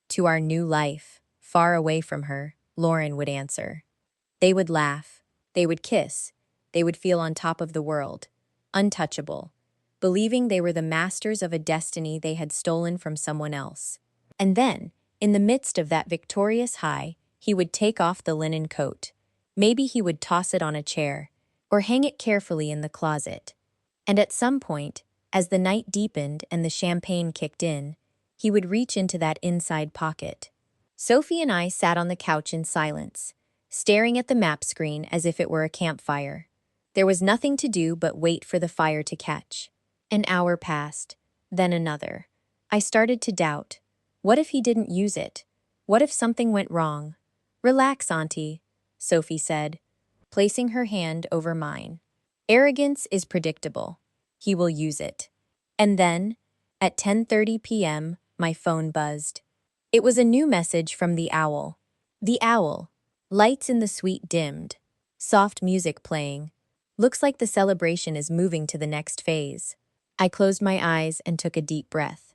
To our new life, far away from her, Lauren would answer. They would laugh. They would kiss. They would feel on top of the world, untouchable, believing they were the masters of a destiny they had stolen from someone else. And then, in the midst of that victorious high, he would take off the linen coat. Maybe he would toss it on a chair, or hang it carefully in the closet. And at some point, as the night deepened and the champagne kicked in, he would reach into that inside pocket. Sophie and I sat on the couch in silence, staring at the map screen as if it were a campfire. There was nothing to do but wait for the fire to catch. An hour passed, then another. I started to doubt. What if he didn't use it? What if something went wrong? Relax, Auntie, Sophie said, placing her hand over mine. Arrogance is predictable. He will use it. And then, at 10:30 p.m., my phone buzzed. It was a new message from the Owl. The Owl. Lights in the suite dimmed. Soft music playing. Looks like the celebration is moving to the next phase. I closed my eyes and took a deep breath.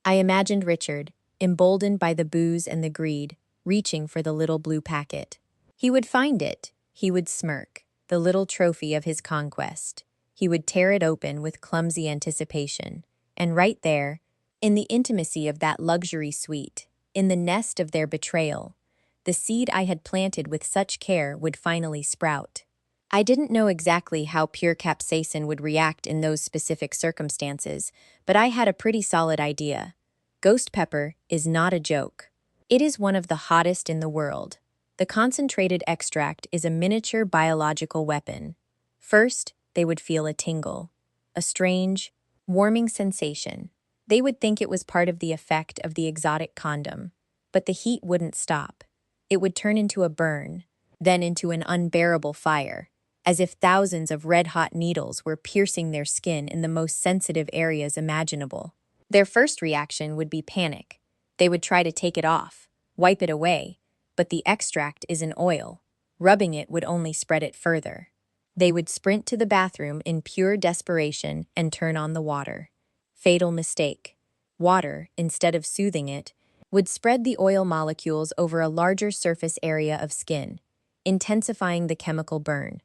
I imagined Richard, emboldened by the booze and the greed, reaching for the little blue packet. He would find it. He would smirk, the little trophy of his conquest. He would tear it open with clumsy anticipation. And right there, in the intimacy of that luxury suite, in the nest of their betrayal, the seed I had planted with such care would finally sprout. I didn't know exactly how pure capsaicin would react in those specific circumstances, but I had a pretty solid idea. Ghost pepper is not a joke. It is one of the hottest in the world. The concentrated extract is a miniature biological weapon. First, they would feel a tingle, a strange, warming sensation. They would think it was part of the effect of the exotic condom. But the heat wouldn't stop. It would turn into a burn, then into an unbearable fire, as if thousands of red-hot needles were piercing their skin in the most sensitive areas imaginable. Their first reaction would be panic. They would try to take it off, wipe it away, but the extract is an oil. Rubbing it would only spread it further. They would sprint to the bathroom in pure desperation and turn on the water. Fatal mistake. Water, instead of soothing it, would spread the oil molecules over a larger surface area of skin, intensifying the chemical burn.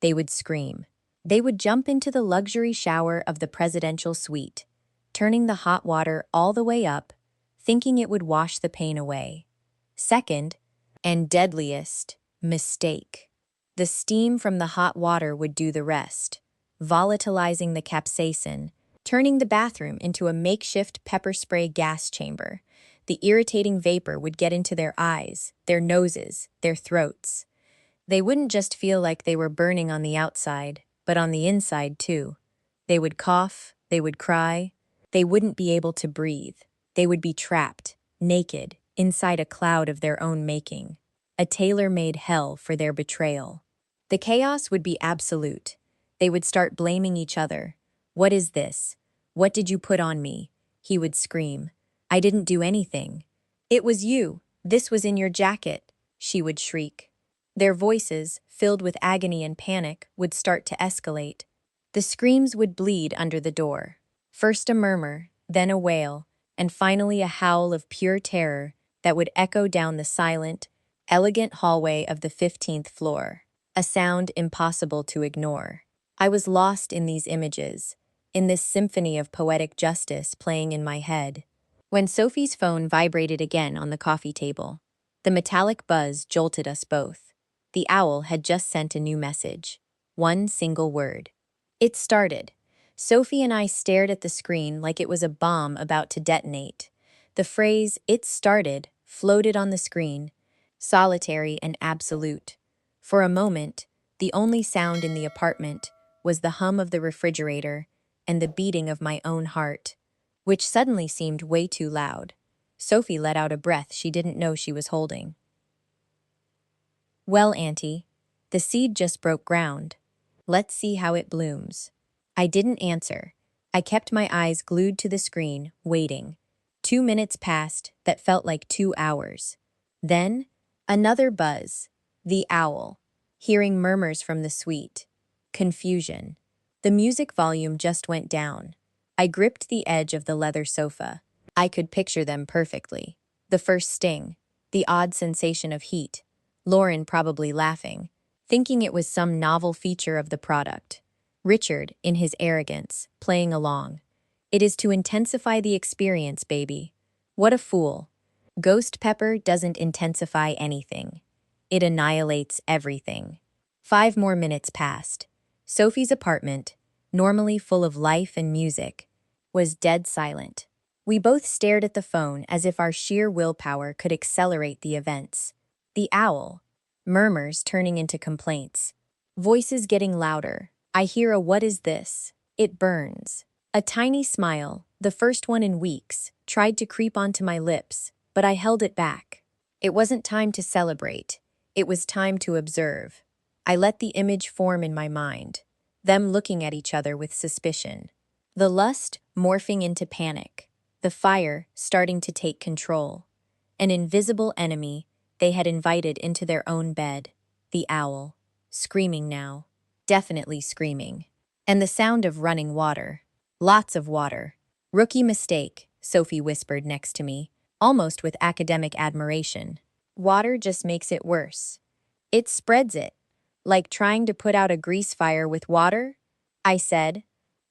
They would scream. They would jump into the luxury shower of the presidential suite, turning the hot water all the way up, thinking it would wash the pain away. Second, and deadliest, mistake. The steam from the hot water would do the rest, volatilizing the capsaicin, turning the bathroom into a makeshift pepper spray gas chamber. The irritating vapor would get into their eyes, their noses, their throats. They wouldn't just feel like they were burning on the outside, but on the inside too. They would cough, they would cry, they wouldn't be able to breathe. They would be trapped, naked, inside a cloud of their own making, a tailor-made hell for their betrayal. The chaos would be absolute. They would start blaming each other. "What is this? What did you put on me?" He would scream. "I didn't do anything." "It was you. This was in your jacket," she would shriek. Their voices, filled with agony and panic, would start to escalate. The screams would bleed under the door. First a murmur, then a wail, and finally a howl of pure terror that would echo down the silent, elegant hallway of the 15th floor, a sound impossible to ignore. I was lost in these images, in this symphony of poetic justice playing in my head. When Sophie's phone vibrated again on the coffee table, the metallic buzz jolted us both. The owl had just sent a new message. One single word. It started. Sophie and I stared at the screen like it was a bomb about to detonate. The phrase, "It started," floated on the screen, solitary and absolute. For a moment, the only sound in the apartment was the hum of the refrigerator and the beating of my own heart, which suddenly seemed way too loud. Sophie let out a breath she didn't know she was holding. "Well, Auntie, the seed just broke ground. Let's see how it blooms." I didn't answer. I kept my eyes glued to the screen, waiting. 2 minutes passed that felt like 2 hours. Then, another buzz. The owl. Hearing murmurs from the suite. Confusion. The music volume just went down. I gripped the edge of the leather sofa. I could picture them perfectly. The first sting. The odd sensation of heat. Lauren probably laughing, thinking it was some novel feature of the product. Richard, in his arrogance, playing along. "It is to intensify the experience, baby." What a fool. Ghost pepper doesn't intensify anything. It annihilates everything. 5 more minutes passed. Sophie's apartment, normally full of life and music, was dead silent. We both stared at the phone as if our sheer willpower could accelerate the events. The owl. Murmurs turning into complaints. Voices getting louder. I hear a "what is this?" It burns. A tiny smile, the first one in weeks, tried to creep onto my lips, but I held it back. It wasn't time to celebrate. It was time to observe. I let the image form in my mind, them looking at each other with suspicion. The lust morphing into panic, the fire starting to take control. An invisible enemy they had invited into their own bed, the owl, screaming now, definitely screaming. And the sound of running water. Lots of water. "Rookie mistake," Sophie whispered next to me, almost with academic admiration. "Water just makes it worse. It spreads it. Like trying to put out a grease fire with water," I said,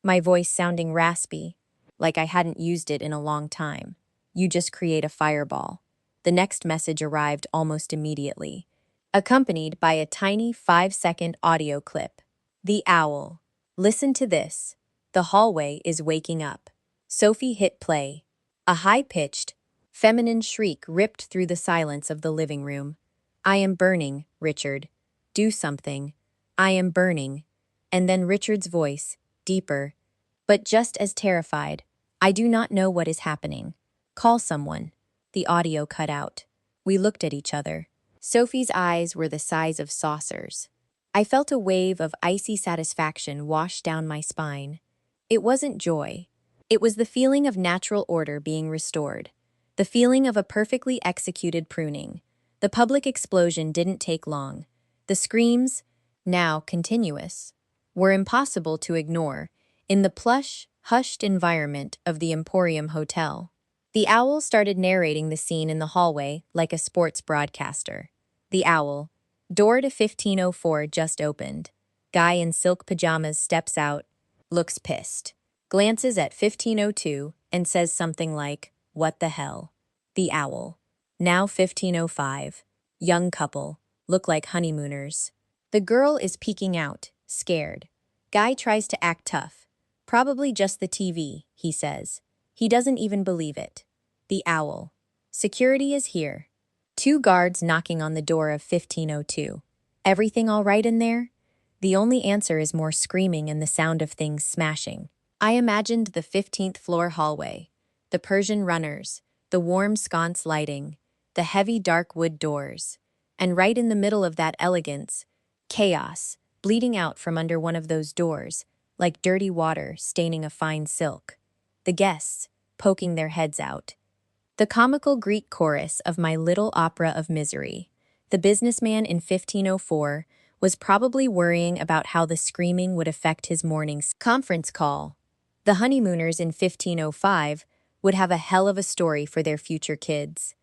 my voice sounding raspy, like I hadn't used it in a long time. "You just create a fireball." The next message arrived almost immediately, accompanied by a tiny 5-second audio clip. The owl. "Listen to this. The hallway is waking up." Sophie hit play. A high-pitched, feminine shriek ripped through the silence of the living room. "I am burning, Richard. Do something. I am burning." And then Richard's voice, deeper, but just as terrified. "I do not know what is happening. Call someone." The audio cut out. We looked at each other. Sophie's eyes were the size of saucers. I felt a wave of icy satisfaction wash down my spine. It wasn't joy. It was the feeling of natural order being restored. The feeling of a perfectly executed pruning. The public explosion didn't take long. The screams, now continuous, were impossible to ignore in the plush, hushed environment of the Emporium Hotel. The owl started narrating the scene in the hallway like a sports broadcaster. The owl. Door to 1504 just opened. Guy in silk pajamas steps out, looks pissed, glances at 1502 and says something like, "What the hell?" The owl. Now 1505. Young couple, look like honeymooners. The girl is peeking out, scared. Guy tries to act tough. Probably just the TV, he says. He doesn't even believe it. The owl. Security is here. Two guards knocking on the door of 1502. Everything all right in there? The only answer is more screaming and the sound of things smashing. I imagined the 15th floor hallway, the Persian runners, the warm sconce lighting, the heavy dark wood doors, and right in the middle of that elegance, chaos, bleeding out from under one of those doors, like dirty water staining a fine silk. The guests, poking their heads out. The comical Greek chorus of my little opera of misery. The businessman in 1504 was probably worrying about how the screaming would affect his morning's conference call. The honeymooners in 1505 would have a hell of a story for their future kids.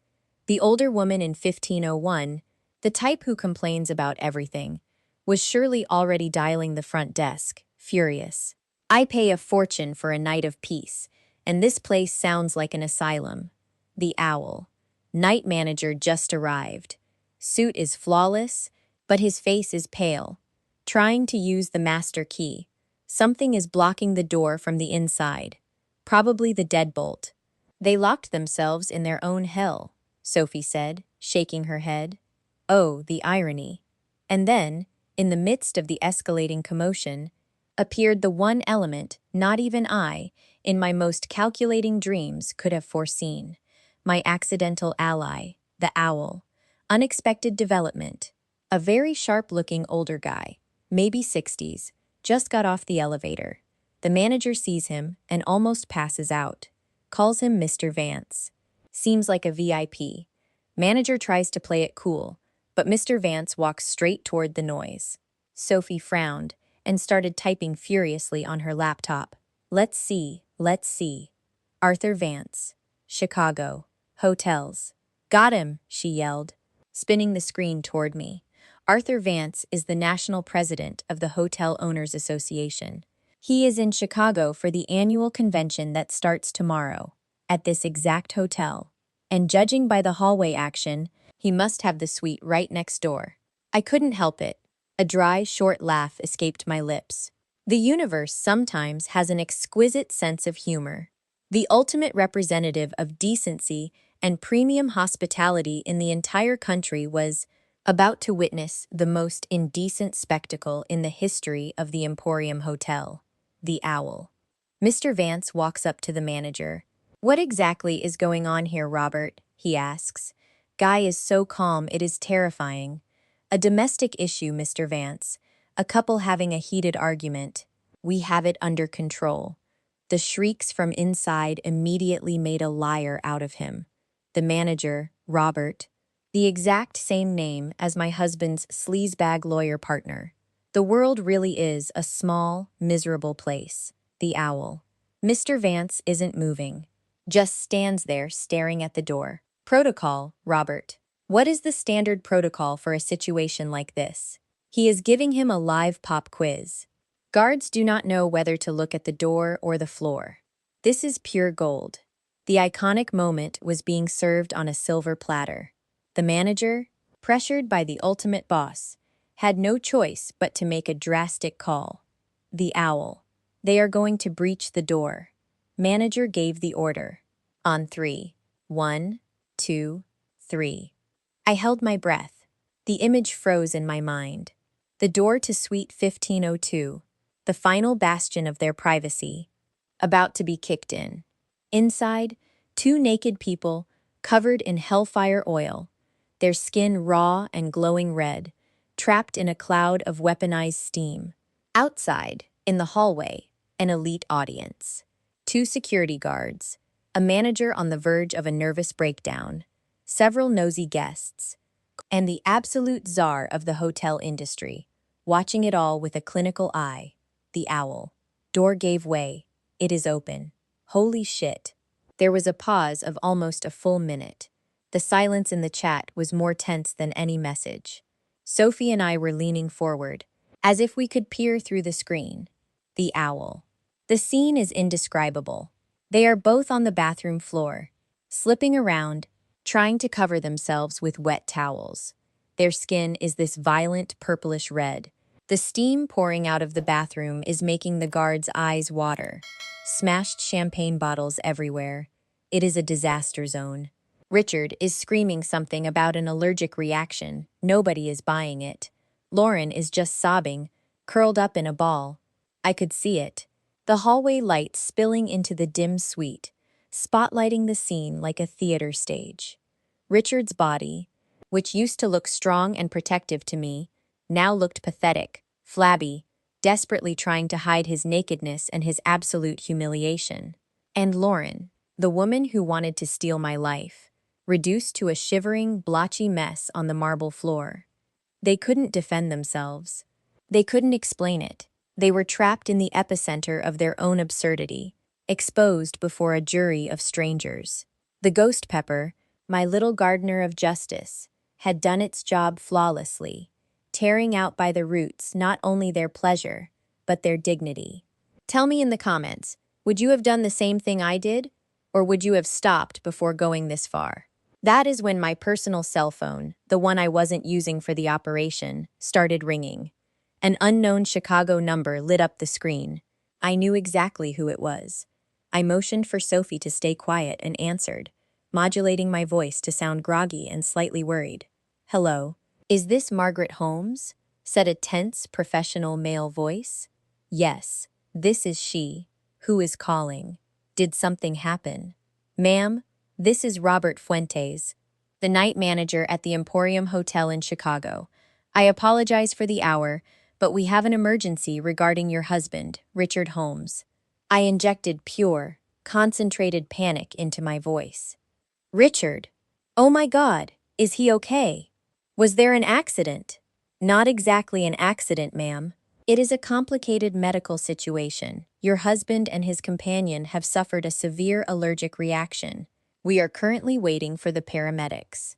The older woman in 1501, the type who complains about everything, was surely already dialing the front desk, furious. I pay a fortune for a night of peace, and this place sounds like an asylum. The owl. Night manager just arrived. Suit is flawless, but his face is pale. Trying to use the master key. Something is blocking the door from the inside. Probably the deadbolt. They locked themselves in their own hell, Sophie said, shaking her head. Oh, the irony. And then, in the midst of the escalating commotion, appeared the one element not even I, in my most calculating dreams, could have foreseen. My accidental ally, the owl. Unexpected development. A very sharp-looking older guy, maybe 60s, just got off the elevator. The manager sees him and almost passes out. Calls him Mr. Vance. Seems like a VIP. Manager tries to play it cool, but Mr. Vance walks straight toward the noise. Sophie frowned and started typing furiously on her laptop. Let's see. Arthur Vance. Chicago. Hotels. Got him, she yelled, spinning the screen toward me. Arthur Vance is the national president of the Hotel Owners Association. He is in Chicago for the annual convention that starts tomorrow, at this exact hotel. And judging by the hallway action, he must have the suite right next door. I couldn't help it. A dry, short laugh escaped my lips. The universe sometimes has an exquisite sense of humor. The ultimate representative of decency and premium hospitality in the entire country was about to witness the most indecent spectacle in the history of the Emporium Hotel, the owl. Mr. Vance walks up to the manager. What exactly is going on here, Robert? He asks. Guy is so calm it is terrifying. A domestic issue, Mr. Vance. A couple having a heated argument. We have it under control. The shrieks from inside immediately made a liar out of him. The manager, Robert, the exact same name as my husband's sleazebag lawyer partner. The world really is a small, miserable place. The owl. Mr. Vance isn't moving. Just stands there staring at the door. Protocol, Robert. What is the standard protocol for a situation like this? He is giving him a live pop quiz. Guards do not know whether to look at the door or the floor. This is pure gold. The iconic moment was being served on a silver platter. The manager, pressured by the ultimate boss, had no choice but to make a drastic call. The owl. They are going to breach the door. Manager gave the order. On 3. 1, 2, 3. I held my breath. The image froze in my mind. The door to Suite 1502, the final bastion of their privacy, about to be kicked in. Inside, two naked people, covered in hellfire oil, their skin raw and glowing red, trapped in a cloud of weaponized steam. Outside, in the hallway, an elite audience. Two security guards, a manager on the verge of a nervous breakdown, several nosy guests, and the absolute czar of the hotel industry, watching it all with a clinical eye, the owl. Door gave way. It is open. Holy shit. There was a pause of almost a full minute. The silence in the chat was more tense than any message. Sophie and I were leaning forward, as if we could peer through the screen. The owl. The scene is indescribable. They are both on the bathroom floor, slipping around, trying to cover themselves with wet towels. Their skin is this violent purplish red, The steam pouring out of the bathroom is making the guards' eyes water. Smashed champagne bottles everywhere. It is a disaster zone. Richard is screaming something about an allergic reaction. Nobody is buying it. Lauren is just sobbing, curled up in a ball. I could see it. The hallway lights spilling into the dim suite, spotlighting the scene like a theater stage. Richard's body, which used to look strong and protective to me, now looked pathetic, flabby, desperately trying to hide his nakedness and his absolute humiliation. And Lauren, the woman who wanted to steal my life, reduced to a shivering, blotchy mess on the marble floor. They couldn't defend themselves. They couldn't explain it. They were trapped in the epicenter of their own absurdity, exposed before a jury of strangers. The ghost pepper, my little gardener of justice, had done its job flawlessly, tearing out by the roots not only their pleasure, but their dignity. Tell me in the comments, would you have done the same thing I did? Or would you have stopped before going this far? That is when my personal cell phone, the one I wasn't using for the operation, started ringing. An unknown Chicago number lit up the screen. I knew exactly who it was. I motioned for Sophie to stay quiet and answered, modulating my voice to sound groggy and slightly worried. "Hello. Is this Margaret Holmes?" said a tense, professional male voice. "Yes, this is she. Who is calling? Did something happen?" "Ma'am, this is Robert Fuentes, the night manager at the Emporium Hotel in Chicago. I apologize for the hour, but we have an emergency regarding your husband, Richard Holmes." I injected pure, concentrated panic into my voice. "Richard? Oh my God, is he okay? Was there an accident?" "Not exactly an accident, ma'am. It is a complicated medical situation. Your husband and his companion have suffered a severe allergic reaction. We are currently waiting for the paramedics."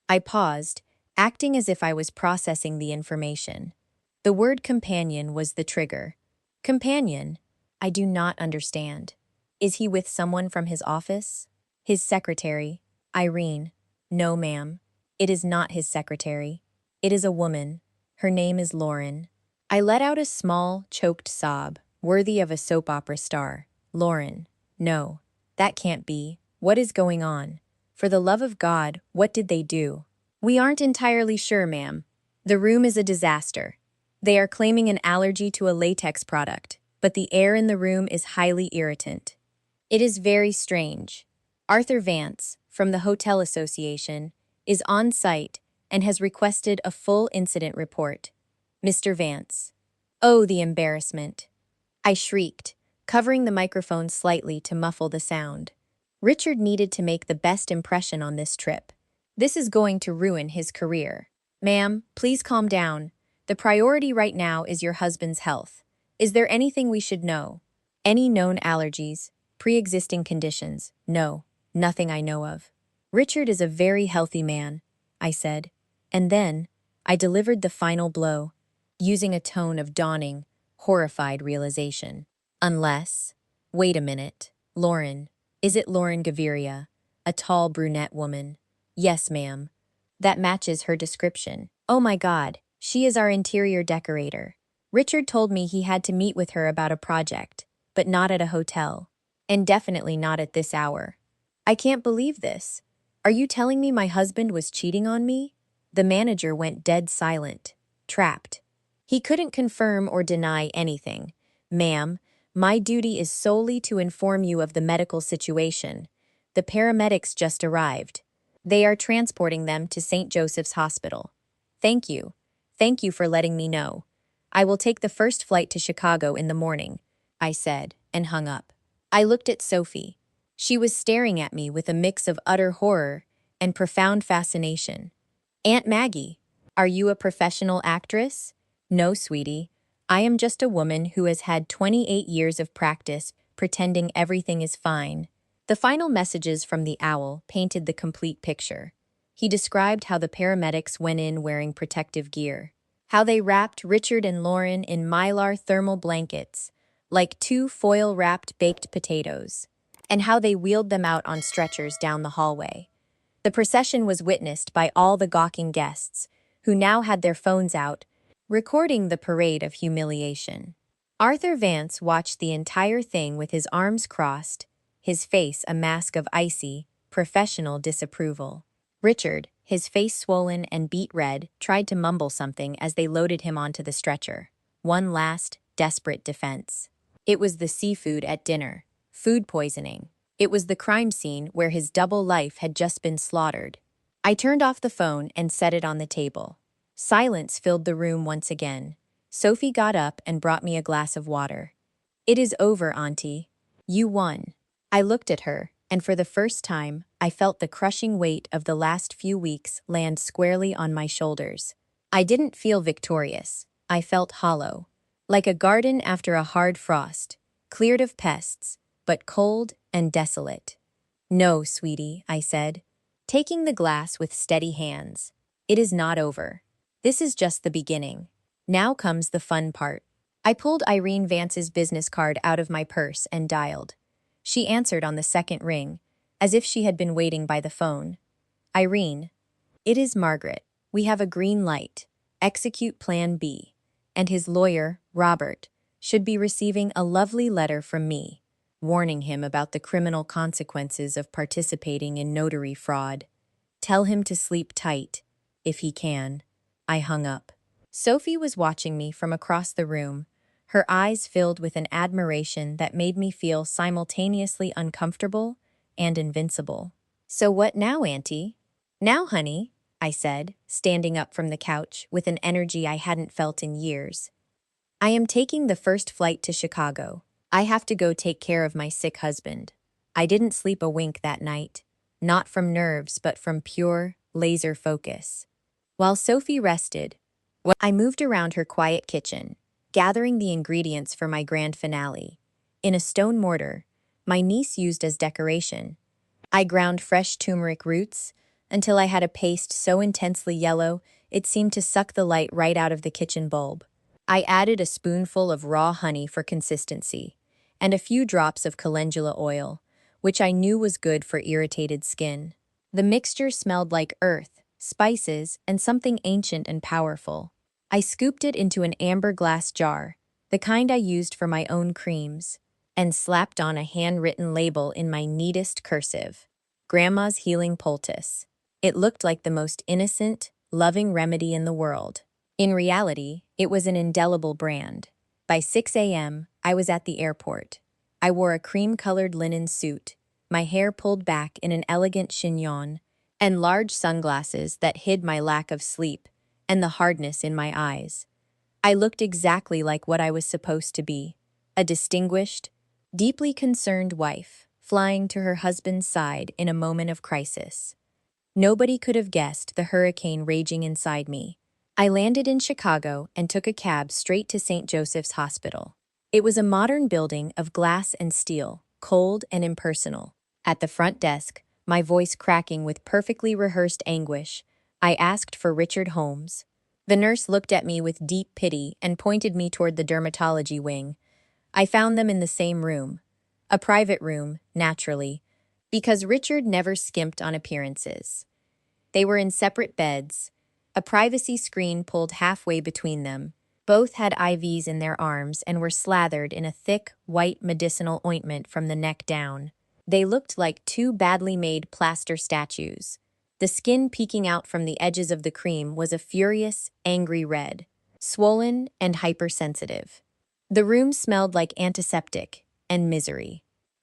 I paused, acting as if I was processing the information. The word companion was the trigger. Companion? I do not understand. Is he with someone from his office? His secretary, Irene. No, ma'am. It is not his secretary. It is a woman. Her name is Lauren. I let out a small, choked sob, worthy of a soap opera star. Lauren. No, that can't be. What is going on? For the love of God, what did they do? We aren't entirely sure, ma'am. The room is a disaster. They are claiming an allergy to a latex product, but the air in the room is highly irritant. It is very strange. Arthur Vance, from the Hotel Association, is on site and has requested a full incident report. Mr. Vance. Oh, the embarrassment. I shrieked, covering the microphone slightly to muffle the sound. Richard needed to make the best impression on this trip. This is going to ruin his career. Ma'am, please calm down. The priority right now is your husband's health. Is there anything we should know? Any known allergies? Pre-existing conditions? No, nothing I know of. Richard is a very healthy man, I said. And then, I delivered the final blow, using a tone of dawning, horrified realization. Unless, wait a minute, Lauren. Is it Lauren Gaviria, a tall brunette woman? Yes, ma'am. That matches her description. Oh my God, she is our interior decorator. Richard told me he had to meet with her about a project, but not at a hotel. And definitely not at this hour. I can't believe this. Are you telling me my husband was cheating on me? The manager went dead silent, trapped. He couldn't confirm or deny anything. Ma'am, my duty is solely to inform you of the medical situation. The paramedics just arrived. They are transporting them to St. Joseph's Hospital. Thank you. Thank you for letting me know. I will take the first flight to Chicago in the morning, I said, and hung up. I looked at Sophie. She was staring at me with a mix of utter horror and profound fascination. Aunt Maggie, are you a professional actress? No, sweetie. I am just a woman who has had 28 years of practice pretending everything is fine. The final messages from the owl painted the complete picture. He described how the paramedics went in wearing protective gear, how they wrapped Richard and Lauren in mylar thermal blankets, like two foil-wrapped baked potatoes, and how they wheeled them out on stretchers down the hallway. The procession was witnessed by all the gawking guests, who now had their phones out, recording the parade of humiliation. Arthur Vance watched the entire thing with his arms crossed, his face a mask of icy, professional disapproval. Richard, his face swollen and beet red, tried to mumble something as they loaded him onto the stretcher. One last, desperate defense. It was the seafood at dinner. Food poisoning. It was the crime scene where his double life had just been slaughtered. I turned off the phone and set it on the table. Silence filled the room once again. Sophie got up and brought me a glass of water. "It is over, Auntie. You won." I looked at her, and for the first time, I felt the crushing weight of the last few weeks land squarely on my shoulders. I didn't feel victorious. I felt hollow. Like a garden after a hard frost, cleared of pests, but cold and desolate. "No, sweetie," I said, taking the glass with steady hands. "It is not over. This is just the beginning. Now comes the fun part." I pulled Irene Vance's business card out of my purse and dialed. She answered on the second ring, as if she had been waiting by the phone. "Irene, it is Margaret. We have a green light. Execute Plan B. And his lawyer, Robert, should be receiving a lovely letter from me, warning him about the criminal consequences of participating in notary fraud. Tell him to sleep tight, if he can." I hung up. Sophie was watching me from across the room, her eyes filled with an admiration that made me feel simultaneously uncomfortable and invincible. "So what now, Auntie?" "Now, honey," I said, standing up from the couch with an energy I hadn't felt in years. "I am taking the first flight to Chicago. I have to go take care of my sick husband." I didn't sleep a wink that night, not from nerves but from pure, laser focus. While Sophie rested, I moved around her quiet kitchen, gathering the ingredients for my grand finale. In a stone mortar, my niece used as decoration, I ground fresh turmeric roots until I had a paste so intensely yellow it seemed to suck the light right out of the kitchen bulb. I added a spoonful of raw honey for consistency, and a few drops of calendula oil, which I knew was good for irritated skin. The mixture smelled like earth, spices, and something ancient and powerful. I scooped it into an amber glass jar, the kind I used for my own creams, and slapped on a handwritten label in my neatest cursive. Grandma's Healing Poultice. It looked like the most innocent, loving remedy in the world. In reality, it was an indelible brand. By 6 a.m., I was at the airport. I wore a cream-colored linen suit, my hair pulled back in an elegant chignon, and large sunglasses that hid my lack of sleep and the hardness in my eyes. I looked exactly like what I was supposed to be, a distinguished, deeply concerned wife, flying to her husband's side in a moment of crisis. Nobody could have guessed the hurricane raging inside me. I landed in Chicago and took a cab straight to St. Joseph's Hospital. It was a modern building of glass and steel, cold and impersonal. At the front desk, my voice cracking with perfectly rehearsed anguish, I asked for Richard Holmes. The nurse looked at me with deep pity and pointed me toward the dermatology wing. I found them in the same room. A private room, naturally, because Richard never skimped on appearances. They were in separate beds, a privacy screen pulled halfway between them. Both had IVs in their arms and were slathered in a thick, white medicinal ointment from the neck down. They looked like two badly made plaster statues. The skin peeking out from the edges of the cream was a furious, angry red, swollen and hypersensitive. The room smelled like antiseptic and misery.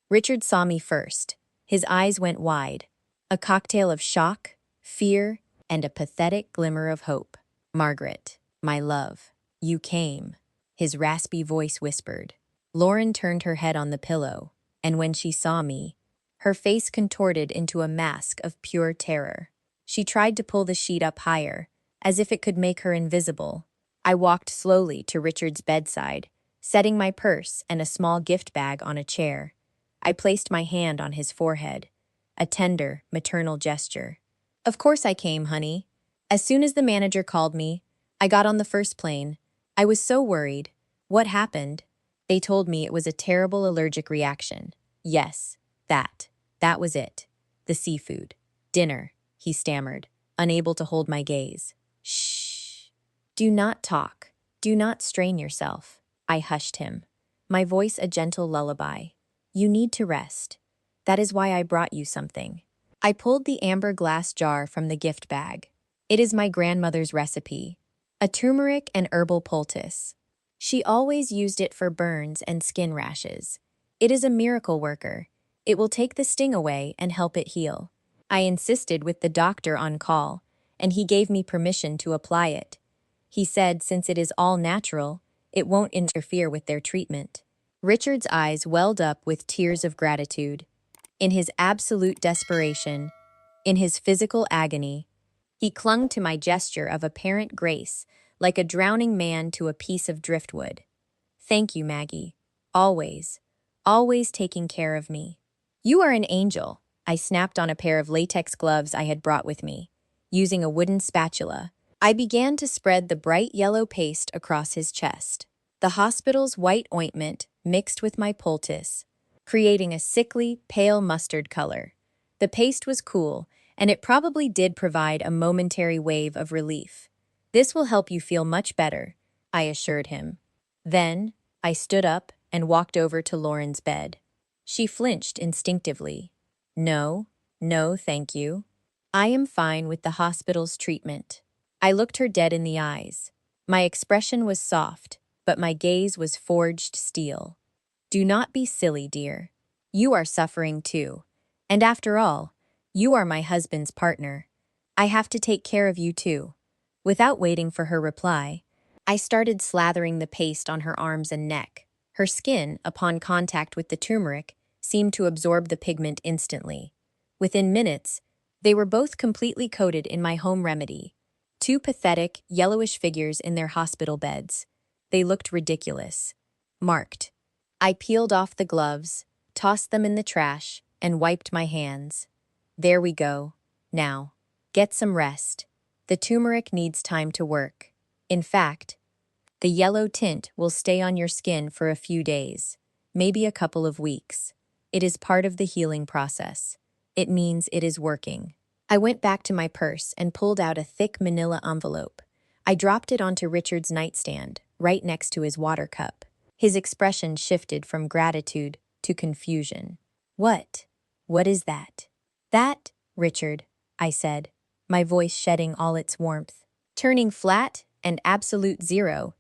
Richard saw me first. His eyes went wide, a cocktail of shock, fear, and a pathetic glimmer of hope. "Margaret, my love, you came," his raspy voice whispered. Lauren turned her head on the pillow, and when she saw me, her face contorted into a mask of pure terror. She tried to pull the sheet up higher, as if it could make her invisible. I walked slowly to Richard's bedside, setting my purse and a small gift bag on a chair. I placed my hand on his forehead, a tender, maternal gesture. "Of course I came, honey. As soon as the manager called me, I got on the first plane. I was so worried. What happened? They told me it was a terrible allergic reaction. Yes, that was it. The seafood. Dinner," he stammered, unable to hold my gaze. "Shh. Do not talk. Do not strain yourself. I hushed him, my voice a gentle lullaby. You need to rest. That is why I brought you something. I pulled the amber glass jar from the gift bag. It is my grandmother's recipe, a turmeric and herbal poultice. She always used it for burns and skin rashes. It is a miracle worker. It will take the sting away and help it heal. I insisted with the doctor on call, and he gave me permission to apply it. He said since it is all natural, it won't interfere with their treatment. Richard's eyes welled up with tears of gratitude. In his absolute desperation, in his physical agony, he clung to my gesture of apparent grace, like a drowning man to a piece of driftwood. Thank you, Maggie. Always, always taking care of me. You are an angel. I snapped on a pair of latex gloves I had brought with me. Using a wooden spatula, I began to spread the bright yellow paste across his chest. The hospital's white ointment mixed with my poultice, creating a sickly, pale mustard color. The paste was cool, and it probably did provide a momentary wave of relief. This will help you feel much better, I assured him. Then, I stood up and walked over to Lauren's bed. She flinched instinctively. No, no, thank you. I am fine with the hospital's treatment. I looked her dead in the eyes. My expression was soft, but my gaze was forged steel. Do not be silly, dear. You are suffering too. And after all, you are my husband's partner. I have to take care of you too. Without waiting for her reply, I started slathering the paste on her arms and neck. Her skin, upon contact with the turmeric, seemed to absorb the pigment instantly. Within minutes, they were both completely coated in my home remedy. Two pathetic, yellowish figures in their hospital beds. They looked ridiculous. Marked. I peeled off the gloves, tossed them in the trash, and wiped my hands. There we go. Now, get some rest. The turmeric needs time to work. In fact, the yellow tint will stay on your skin for a few days, maybe a couple of weeks. It is part of the healing process. It means it is working. I went back to my purse and pulled out a thick manila envelope. I dropped it onto Richard's nightstand, right next to his water cup. His expression shifted from gratitude to confusion. What? What is that? That, Richard, I said, my voice shedding all its warmth. Turning flat and absolute zero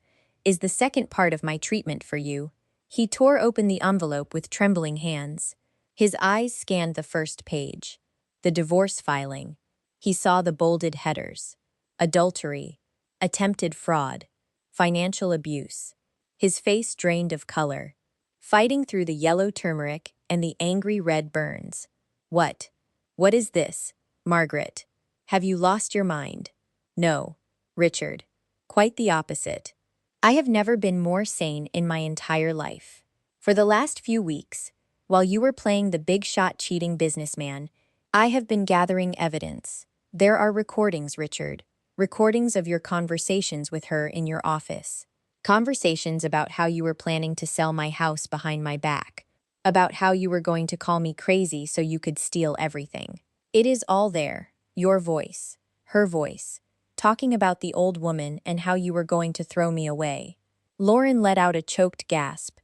is the second part of my treatment for you. He tore open the envelope with trembling hands. His eyes scanned the first page. The divorce filing. He saw the bolded headers. Adultery, attempted fraud, financial abuse. His face drained of color, fighting through the yellow turmeric and the angry red burns. What? What is this, Margaret? Have you lost your mind? No, Richard. Quite the opposite. I have never been more sane in my entire life. For the last few weeks, while you were playing the big-shot cheating businessman, I have been gathering evidence. There are recordings, Richard. Recordings of your conversations with her in your office. Conversations about how you were planning to sell my house behind my back. About how you were going to call me crazy so you could steal everything. It is all there. Your voice. Her voice. Talking about the old woman and how you were going to throw me away. Lauren let out a choked gasp,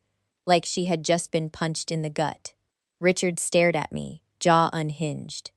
like she had just been punched in the gut. Richard stared at me, jaw unhinged,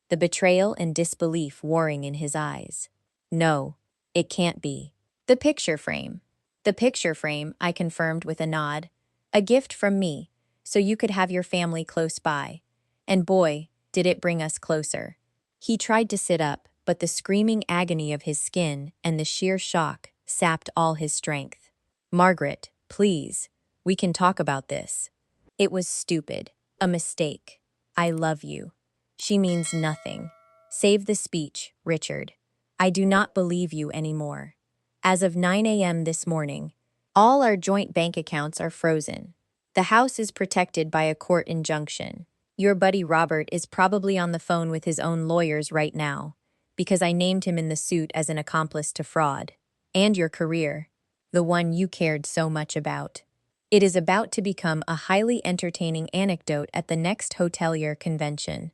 the betrayal and disbelief warring in his eyes. No, it can't be. The picture frame. The picture frame, I confirmed with a nod. A gift from me, so you could have your family close by. And boy, did it bring us closer. He tried to sit up, but the screaming agony of his skin and the sheer shock sapped all his strength. Margaret, please, we can talk about this. It was stupid. A mistake. I love you. She means nothing. Save the speech, Richard. I do not believe you anymore. As of 9 a.m. this morning, all our joint bank accounts are frozen. The house is protected by a court injunction. Your buddy Robert is probably on the phone with his own lawyers right now, because I named him in the suit as an accomplice to fraud. And your career, the one you cared so much about. It is about to become a highly entertaining anecdote at the next hotelier convention,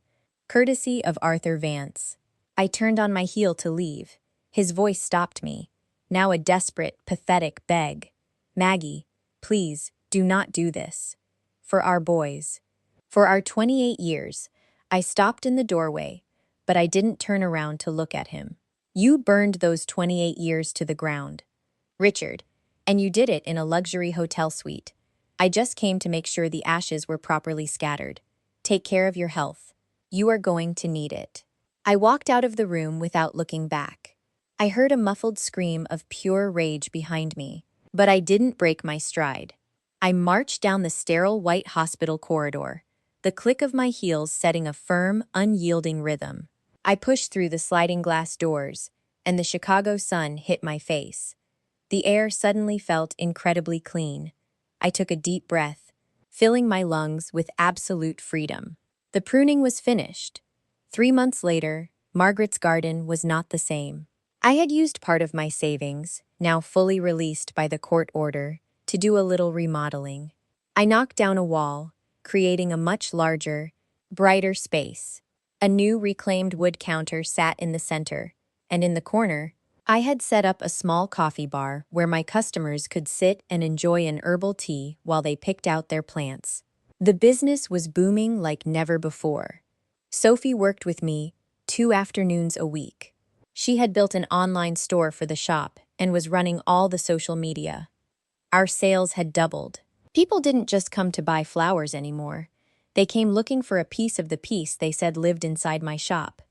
courtesy of Arthur Vance. I turned on my heel to leave. His voice stopped me. now a desperate, pathetic beg. Maggie, please, do not do this. For our boys. For our 28 years. I stopped in the doorway, but I didn't turn around to look at him. You burned those 28 years to the ground. Richard, and you did it in a luxury hotel suite. I just came to make sure the ashes were properly scattered. Take care of your health. You are going to need it. I walked out of the room without looking back. I heard a muffled scream of pure rage behind me, but I didn't break my stride. I marched down the sterile white hospital corridor, the click of my heels setting a firm, unyielding rhythm. I pushed through the sliding glass doors, and the Chicago sun hit my face. The air suddenly felt incredibly clean. I took a deep breath, filling my lungs with absolute freedom. The pruning was finished. 3 months later, Margaret's garden was not the same. I had used part of my savings, now fully released by the court order, to do a little remodeling. I knocked down a wall, creating a much larger, brighter space. A new reclaimed wood counter sat in the center, and in the corner, I had set up a small coffee bar where my customers could sit and enjoy an herbal tea while they picked out their plants. The business was booming like never before. Sophie worked with me 2 afternoons a week. She had built an online store for the shop and was running all the social media. Our sales had doubled. People didn't just come to buy flowers anymore. They came looking for a piece of the peace they said lived inside my shop.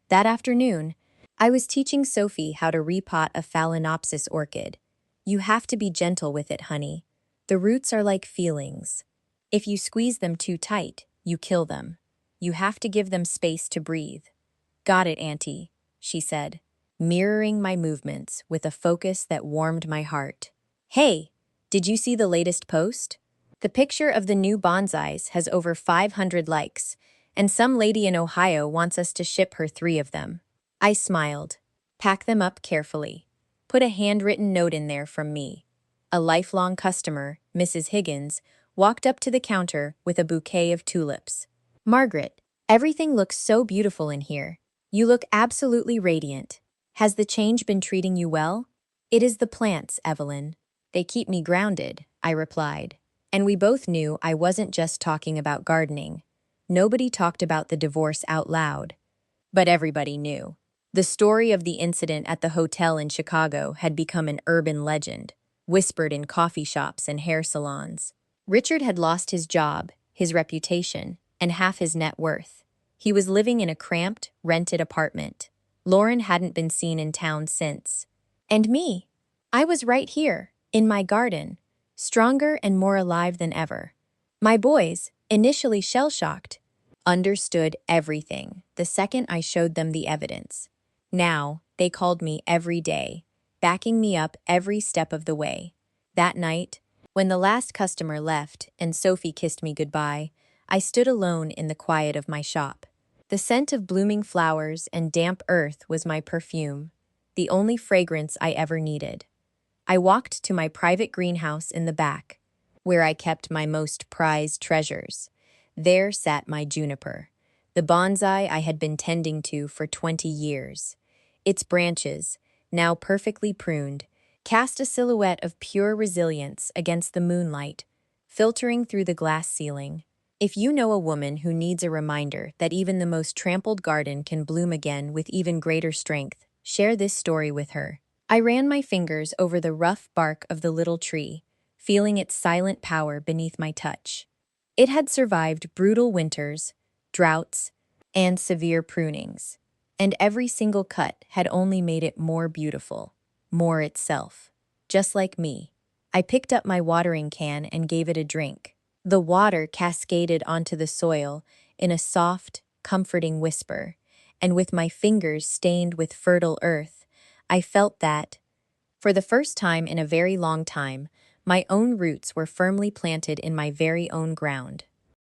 That afternoon, I was teaching Sophie how to repot a phalaenopsis orchid. You have to be gentle with it, honey. The roots are like feelings. If you squeeze them too tight, you kill them. You have to give them space to breathe. Got it, Auntie, she said, mirroring my movements with a focus that warmed my heart. Hey, did you see the latest post? The picture of the new bonsais has over 500 likes, and some lady in Ohio wants us to ship her 3 of them. I smiled. Pack them up carefully. Put a handwritten note in there from me. A lifelong customer, Mrs. Higgins, walked up to the counter with a bouquet of tulips. Margaret, everything looks so beautiful in here. You look absolutely radiant. Has the change been treating you well? It is the plants, Evelyn. They keep me grounded, I replied. And we both knew I wasn't just talking about gardening. Nobody talked about the divorce out loud. But everybody knew. The story of the incident at the hotel in Chicago had become an urban legend, whispered in coffee shops and hair salons. Richard had lost his job, his reputation, and half his net worth. He was living in a cramped, rented apartment. Lauren hadn't been seen in town since. And me? I was right here, in my garden, stronger and more alive than ever. My boys, initially shell-shocked, understood everything the second I showed them the evidence. Now, they called me every day, backing me up every step of the way. That night, when the last customer left and Sophie kissed me goodbye, I stood alone in the quiet of my shop. The scent of blooming flowers and damp earth was my perfume, the only fragrance I ever needed. I walked to my private greenhouse in the back, where I kept my most prized treasures. There sat my juniper, the bonsai I had been tending to for 20 years. Its branches, now perfectly pruned, cast a silhouette of pure resilience against the moonlight, filtering through the glass ceiling. If you know a woman who needs a reminder that even the most trampled garden can bloom again with even greater strength, share this story with her. I ran my fingers over the rough bark of the little tree, feeling its silent power beneath my touch. It had survived brutal winters, droughts, and severe prunings, and every single cut had only made it more beautiful, more itself. Just like me. I picked up my watering can and gave it a drink. The water cascaded onto the soil in a soft, comforting whisper, and with my fingers stained with fertile earth, I felt that, for the first time in a very long time, my own roots were firmly planted in my very own ground.